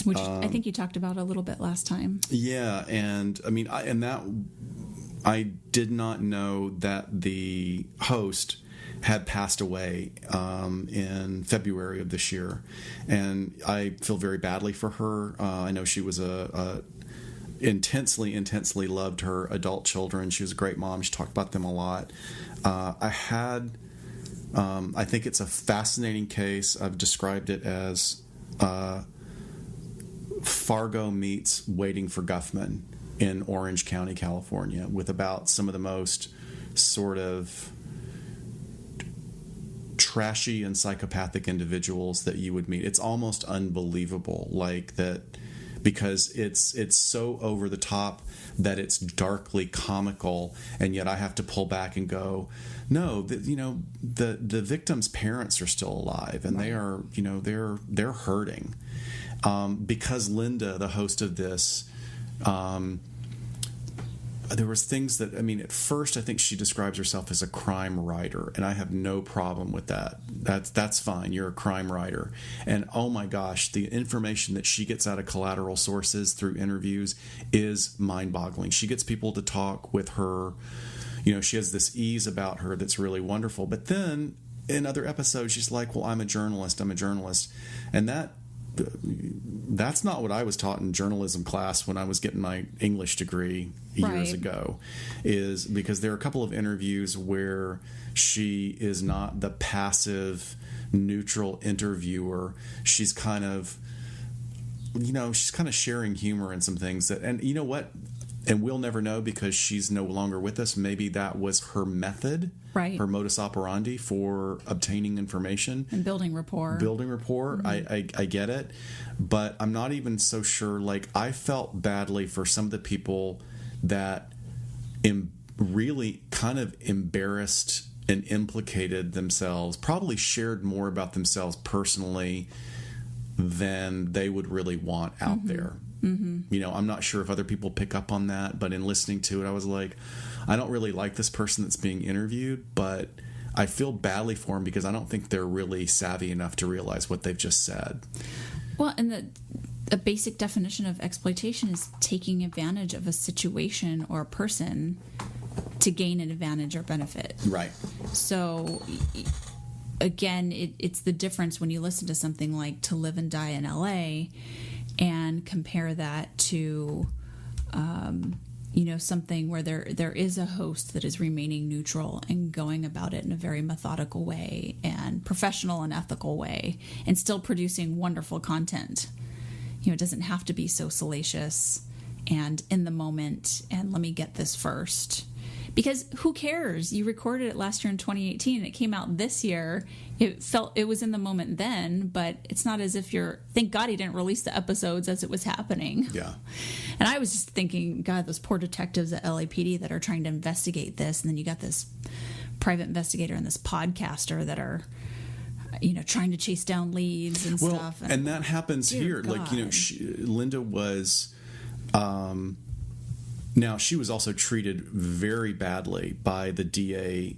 which I think you talked about a little bit last time. Yeah, and I mean, I did not know that the host had passed away in February of this year, and I feel very badly for her. I know she was intensely loved her adult children. She was a great mom. She talked about them a lot. I think it's a fascinating case. I've described it as Fargo meets Waiting for Guffman in Orange County, California, with about some of the most sort of trashy and psychopathic individuals that you would meet. It's almost unbelievable, like that, because it's so over the top that it's darkly comical, and yet I have to pull back and go, no, the victim's parents are still alive, and they are, they're hurting, because Linda, the host of this, there was things that, at first I think she describes herself as a crime writer, and I have no problem with that. That's fine. You're a crime writer. And oh my gosh, the information that she gets out of collateral sources through interviews is mind-boggling. She gets people to talk with her. She has this ease about her that's really wonderful. But then in other episodes, she's like, well, I'm a journalist. And that's not what I was taught in journalism class when I was getting my English degree years ago, is because there are a couple of interviews where she is not the passive, neutral interviewer. She's kind of, sharing humor in some things that, and you know what? And we'll never know because she's no longer with us. Maybe that was her method, her modus operandi for obtaining information. And building rapport. Mm-hmm. I get it. But I'm not even so sure. Like, I felt badly for some of the people that really kind of embarrassed and implicated themselves, probably shared more about themselves personally than they would really want out there. Mm-hmm. I'm not sure if other people pick up on that, but in listening to it, I was like, I don't really like this person that's being interviewed, but I feel badly for them because I don't think they're really savvy enough to realize what they've just said. Well, and the basic definition of exploitation is taking advantage of a situation or a person to gain an advantage or benefit. Right. So again, it's the difference when you listen to something like To Live and Die in LA and compare that to, something where there is a host that is remaining neutral and going about it in a very methodical way and professional and ethical way and still producing wonderful content. It doesn't have to be so salacious and in the moment and let me get this first. Because who cares? You recorded it last year in 2018 and it came out this year. It was in the moment then, but it's not as if thank God he didn't release the episodes as it was happening. Yeah. And I was just thinking, God, those poor detectives at LAPD that are trying to investigate this. And then you got this private investigator and this podcaster that are trying to chase down leads and stuff. And that happens here. God. Like, Linda was, now she was also treated very badly by the DA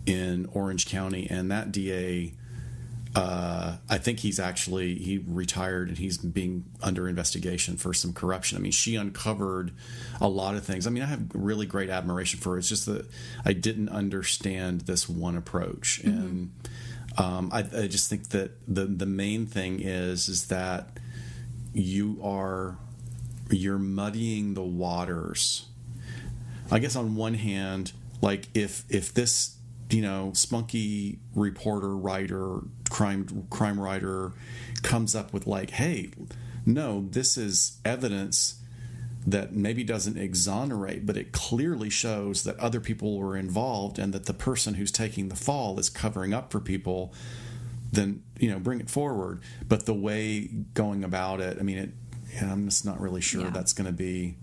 in Orange County, and that DA, I think he retired and he's being under investigation for some corruption. I mean, she uncovered a lot of things. I mean, I have really great admiration for her. It's just that I didn't understand this one approach. And I just think that the main thing is that you're muddying the waters. I guess on one hand, like if this spunky reporter, writer, crime writer comes up with like, hey, no, this is evidence that maybe doesn't exonerate, but it clearly shows that other people were involved and that the person who's taking the fall is covering up for people, then, bring it forward. But the way going about it, I mean, I'm just not really sure that's going to be,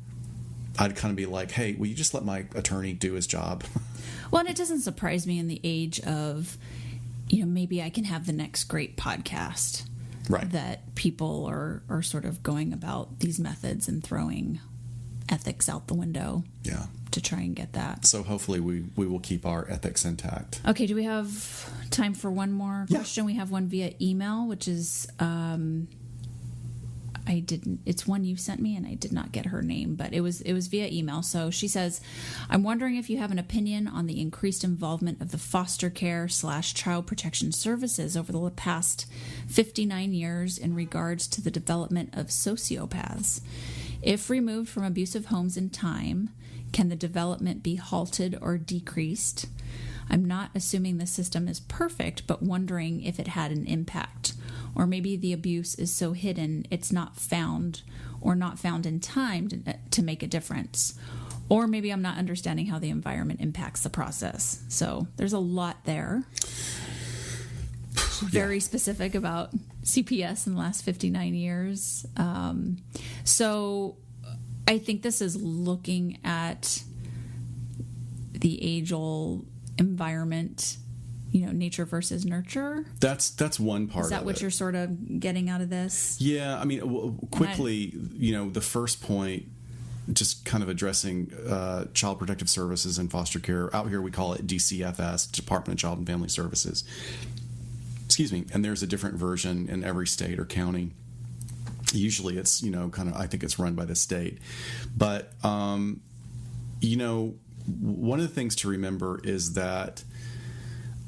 I'd kind of be like, hey, will you just let my attorney do his job? Well, and it doesn't surprise me in the age of, maybe I can have the next great podcast. Right. That people are sort of going about these methods and throwing ethics out the window. Yeah. To try and get that. So hopefully we will keep our ethics intact. Okay, do we have time for one more question? We have one via email, which is it's one you sent me and I did not get her name, but it was via email. So she says, I'm wondering if you have an opinion on the increased involvement of the foster care / child protection services over the past 59 years in regards to the development of sociopaths. If removed from abusive homes in time, can the development be halted or decreased? I'm not assuming the system is perfect, but wondering if it had an impact. Or maybe the abuse is so hidden it's not found or not found in time to make a difference. Or maybe I'm not understanding how the environment impacts the process. So there's a lot there. Very specific about CPS in the last 59 years. So I think this is looking at the age-old environment, nature versus nurture. That's one part of it. Is that what you're sort of getting out of this? Yeah, I mean, quickly, the first point, just kind of addressing Child Protective Services and foster care. Out here we call it DCFS, Department of Child and Family Services. Excuse me. And there's a different version in every state or county. Usually it's, I think it's run by the state. But, one of the things to remember is that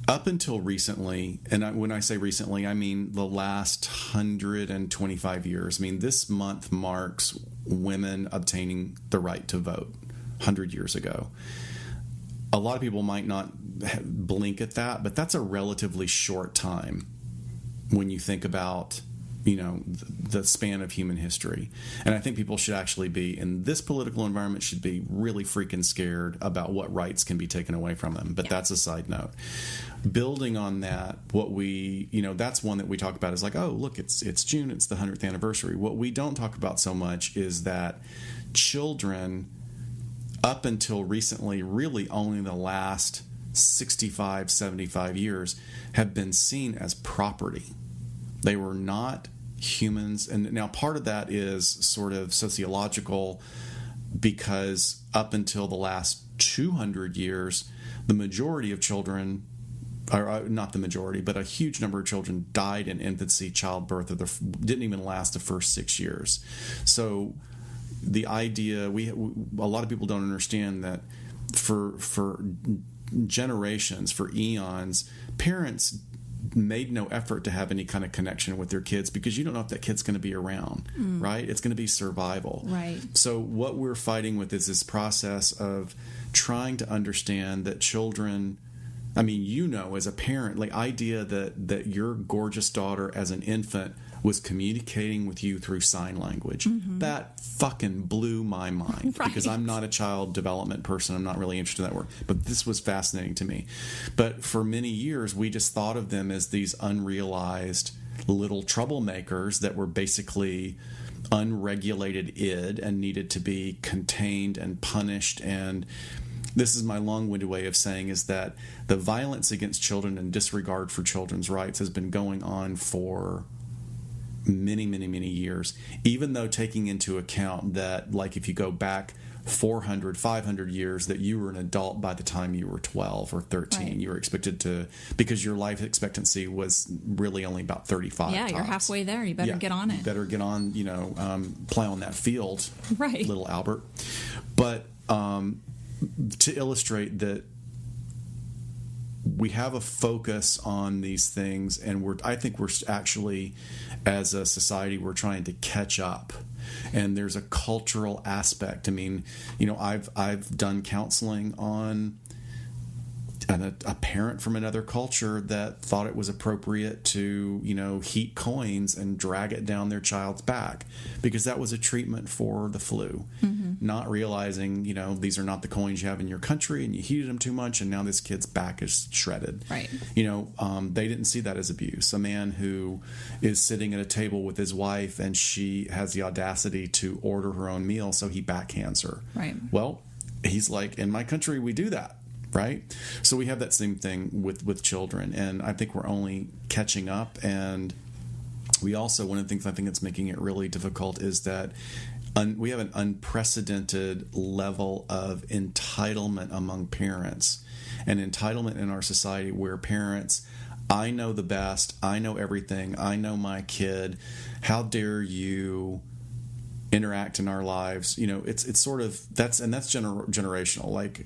up until recently, and when I say recently, I mean the last 125 years. I mean, this month marks women obtaining the right to vote 100 years ago. A lot of people might not blink at that, but that's a relatively short time when you think about the span of human history. And I think people should actually be, in this political environment, should be really freaking scared about what rights can be taken away from them. But that's a side note. Building on that, what we, that's one that we talk about is like, oh, look, it's June, it's the 100th anniversary. What we don't talk about so much is that children, up until recently, really only the last 65, 75 years, have been seen as property. They were not humans. And now part of that is sort of sociological, because up until the last 200 years, the majority of children, or not the majority, but a huge number of children died in infancy, childbirth, didn't even last the first 6 years. So the idea, a lot of people don't understand that for generations, for eons, parents made no effort to have any kind of connection with their kids, because you don't know if that kid's going to be around, right? It's going to be survival. Right. So what we're fighting with is this process of trying to understand that children, I mean, as a parent, like idea that your gorgeous daughter as an infant was communicating with you through sign language. Mm-hmm. That fucking blew my mind, right? Because I'm not a child development person. I'm not really interested in that work. But this was fascinating to me. But for many years, we just thought of them as these unrealized little troublemakers that were basically unregulated id and needed to be contained and punished. And this is my long-winded way of saying is that the violence against children and disregard for children's rights has been going on for many, many, many years, even though taking into account that, like, if you go back 400, 500 years, that you were an adult by the time you were 12 or 13. Right. You were expected to, because your life expectancy was really only about 35. Yeah, you're halfway there. You better get on it. You better get on, play on that field, right, little Albert. But to illustrate that we have a focus on these things, and I think we're actually, as a society, we're trying to catch up. And there's a cultural aspect. I mean, I've done counseling on a parent from another culture that thought it was appropriate to, heat coins and drag it down their child's back because that was a treatment for the flu. Mm-hmm. Not realizing, these are not the coins you have in your country and you heated them too much and now this kid's back is shredded. Right. They didn't see that as abuse. A man who is sitting at a table with his wife and she has the audacity to order her own meal, so he backhands her. Right. Well, he's like, in my country, we do that. Right? So we have that same thing with children, and I think we're only catching up. And we also, one of the things I think that's making it really difficult is that we have an unprecedented level of entitlement among parents, and entitlement in our society where parents, I know the best, I know everything, I know my kid, how dare you interact in our lives? It's sort of, that's generational. Like,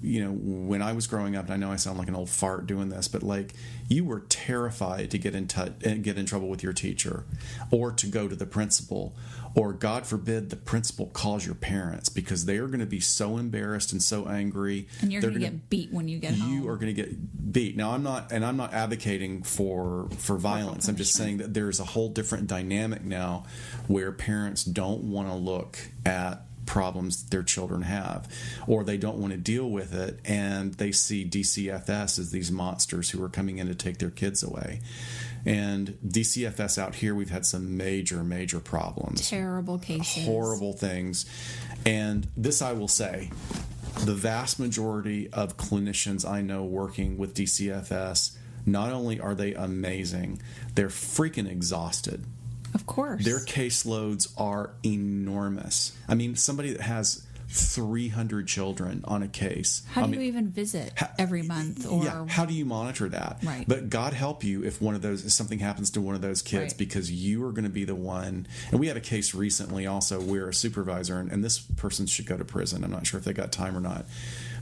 when I was growing up, and I know I sound like an old fart doing this, but like, you were terrified to get in trouble with your teacher, or to go to the principal, or God forbid the principal calls your parents, because they are going to be so embarrassed and so angry, and you're going to get beat when you get home. You are going to get beat. Now, I'm not advocating for violence. I'm just saying that there's a whole different dynamic now where parents don't want to look at problems their children have, or they don't want to deal with it, and they see DCFS as these monsters who are coming in to take their kids away. And DCFS out here, we've had some major problems, terrible cases, horrible things. And this I will say, the vast majority of clinicians I know working with DCFS, not only are they amazing, they're freaking exhausted. Of course. Their caseloads are enormous. I mean, somebody that has 300 children on a case. How do you even visit every month? Or how do you monitor that? Right. But God help you if something happens to one of those kids, right, because you are going to be the one. And we had a case recently also where a supervisor, and this person should go to prison. I'm not sure if they got time or not.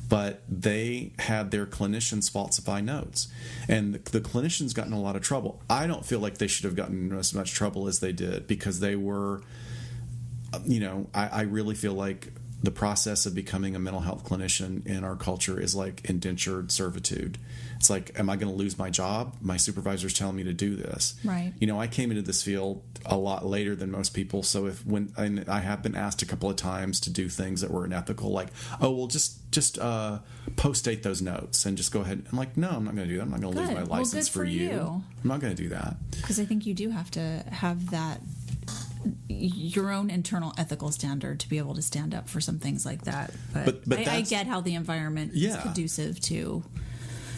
But they had their clinicians falsify notes. And the clinicians got in a lot of trouble. I don't feel like they should have gotten as much trouble as they did, because they were, I really feel like the process of becoming a mental health clinician in our culture is like indentured servitude. It's like, am I going to lose my job? My supervisor's telling me to do this. Right. I came into this field a lot later than most people. So and I have been asked a couple of times to do things that were unethical, like, oh, well, just post-date those notes and just go ahead. I'm like, no, I'm not going to do that. I'm not going to lose my license for you. I'm not going to do that. Because I think you do have to have that, your own internal ethical standard to be able to stand up for some things like that. But I get how the environment is conducive to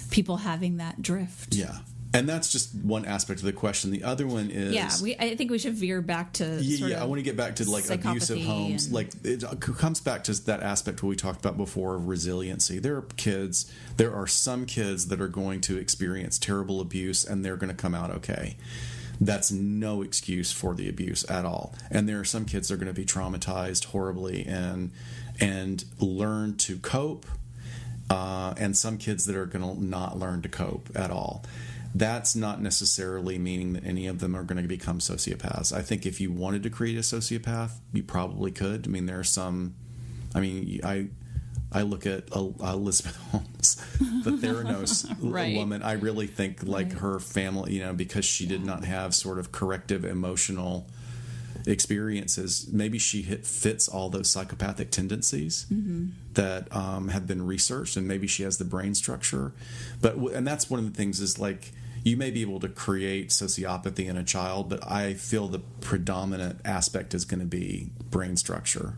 people having that drift. Yeah. And that's just one aspect of the question. The other one is... I think we should veer back to I want to get back to like abusive homes. Like, it comes back to that aspect what we talked about before of resiliency. There are some kids that are going to experience terrible abuse and they're going to come out okay. That's no excuse for the abuse at all. And there are some kids that are going to be traumatized horribly and learn to cope, and some kids that are going to not learn to cope at all. That's not necessarily meaning that any of them are going to become sociopaths. I think if you wanted to create a sociopath, you probably could. I mean, there are some... I look at Elizabeth Holmes, the Theranos right. woman. I really think like her family, because she did not have sort of corrective emotional experiences, maybe she fits all those psychopathic tendencies that have been researched, and maybe she has the brain structure. And that's one of the things is like, you may be able to create sociopathy in a child, but I feel the predominant aspect is going to be brain structure.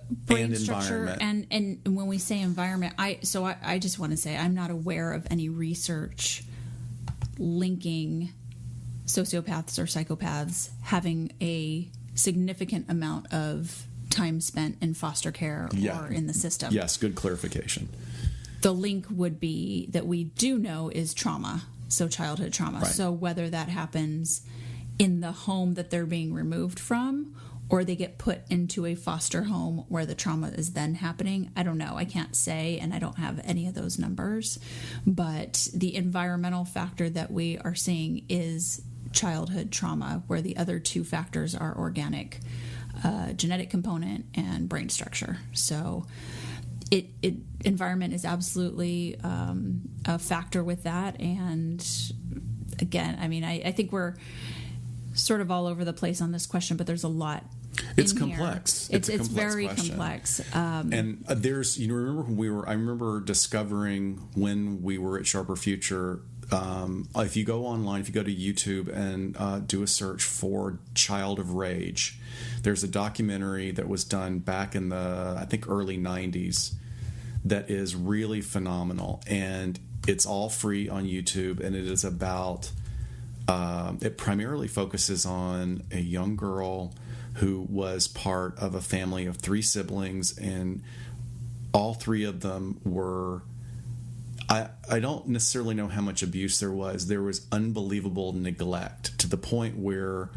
brain and structure environment. and when we say environment, I just want to say I'm not aware of any research linking sociopaths or psychopaths having a significant amount of time spent in foster care or in the system. Yes, good clarification. The link would be that we do know is trauma, so childhood trauma. Right. So whether that happens in the home that they're being removed from, or they get put into a foster home where the trauma is then happening, I don't know. I can't say, and I don't have any of those numbers. But the environmental factor that we are seeing is childhood trauma, where the other two factors are organic, genetic component, and brain structure. So environment is absolutely a factor with that. And again, I mean, I think we're sort of all over the place on this question, but there's a lot. It's complex. It's a complex very question. complex. And there's, remember when I remember discovering when we were at Sharper Future, if you go online, if you go to YouTube and do a search for Child of Rage, there's a documentary that was done back in the, I think, early 90s that is really phenomenal. And it's all free on YouTube, and it is about, it primarily focuses on a young girl who was part of a family of 3 siblings, and all 3 of them were, I don't necessarily know how much abuse there was. There was unbelievable neglect to the point where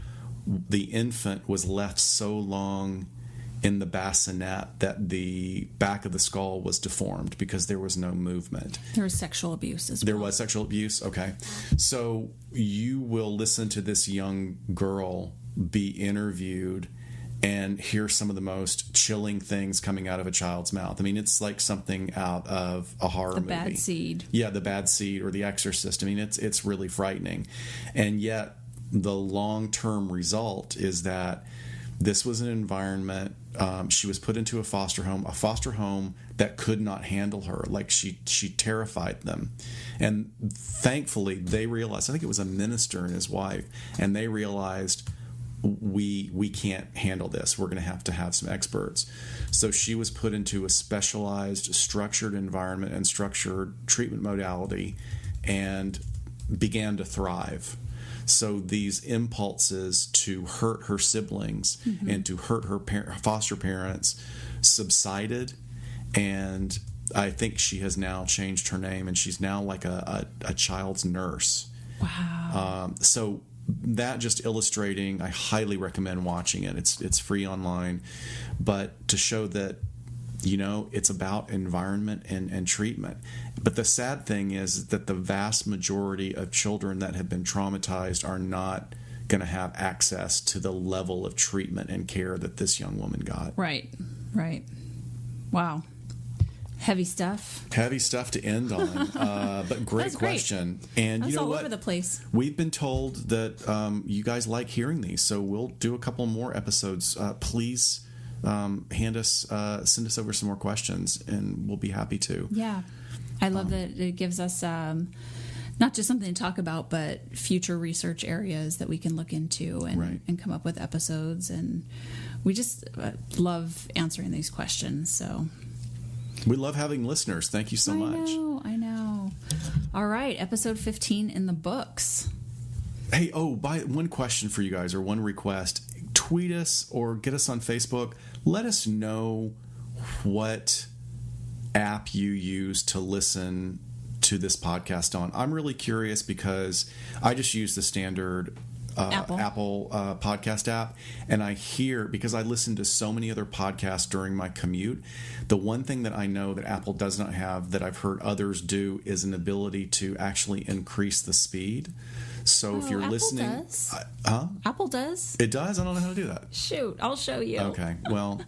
the infant was left so long in the bassinet that the back of the skull was deformed because there was no movement. There was sexual abuse as well. There was sexual abuse? Okay. So you will listen to this young girl be interviewed and hear some of the most chilling things coming out of a child's mouth. I mean, it's like something out of a horror movie. The Bad Seed. Yeah, The Bad Seed or The Exorcist. I mean, it's really frightening. And yet the long-term result is that this was an environment, she was put into a foster home that could not handle her. Like she terrified them. And thankfully they realized, I think it was a minister and his wife, and they realized we can't handle this. We're going to have some experts. So she was put into a specialized, structured environment and structured treatment modality and began to thrive. So these impulses to hurt her siblings and to hurt her foster parents subsided, and I think she has now changed her name, and she's now like a child's nurse. Wow. So that just illustrating, I highly recommend watching it. It's free online, but to show that, it's about environment and treatment. But the sad thing is that the vast majority of children that have been traumatized are not going to have access to the level of treatment and care that this young woman got. Right. Wow. Heavy stuff. Heavy stuff to end on, but great question. And that's you know all what? over the place. We've been told that you guys like hearing these, so we'll do a couple more episodes. Please send us over some more questions, and we'll be happy to. Yeah, I love that it gives us not just something to talk about, but future research areas that we can look into and come up with episodes. And we just love answering these questions. So we love having listeners. Thank you so much. I know. All right, episode 15 in the books. Hey, one question for you guys, or one request. Tweet us or get us on Facebook. Let us know what app you use to listen to this podcast on. I'm really curious because I just use the standard Apple podcast app, and I hear, because I listen to so many other podcasts during my commute, the one thing that I know that Apple does not have that I've heard others do is an ability to actually increase the speed. So if you're Apple listening, does. Apple does. It does. I don't know how to do that. Shoot, I'll show you. Okay, well,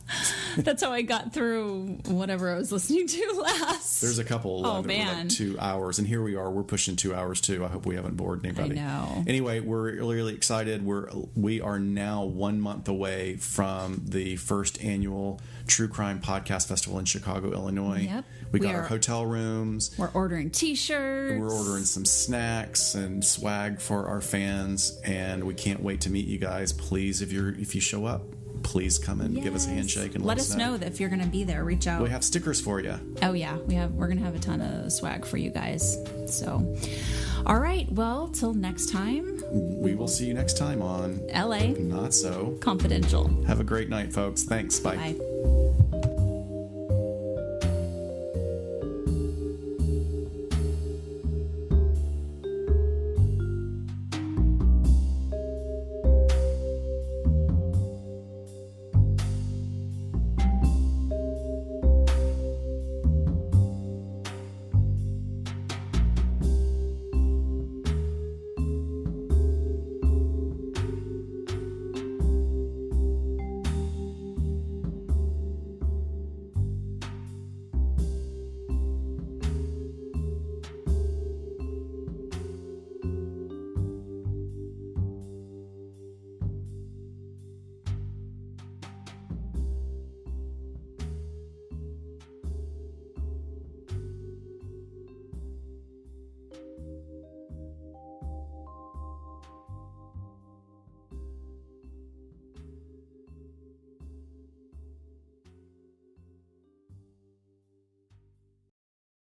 that's how I got through whatever I was listening to last. There's a couple that were like 2 hours, and here we are. We're pushing 2 hours too. I hope we haven't bored anybody. I know. Anyway, we're really excited. We are now 1 month away from the first annual True Crime Podcast Festival in Chicago, Illinois. Yep. We got our hotel rooms. We're ordering T-shirts. We're ordering some snacks and swag for our fans, and we can't wait to meet you guys. Please, if you show up, please come and give us a handshake and let us know that if you're going to be there. Reach out. We have stickers for you. Oh yeah, we're going to have a ton of swag for you guys. So, all right. Well, till next time. We will see you next time on LA Not So Confidential. Have a great night, folks. Thanks. Bye. Bye.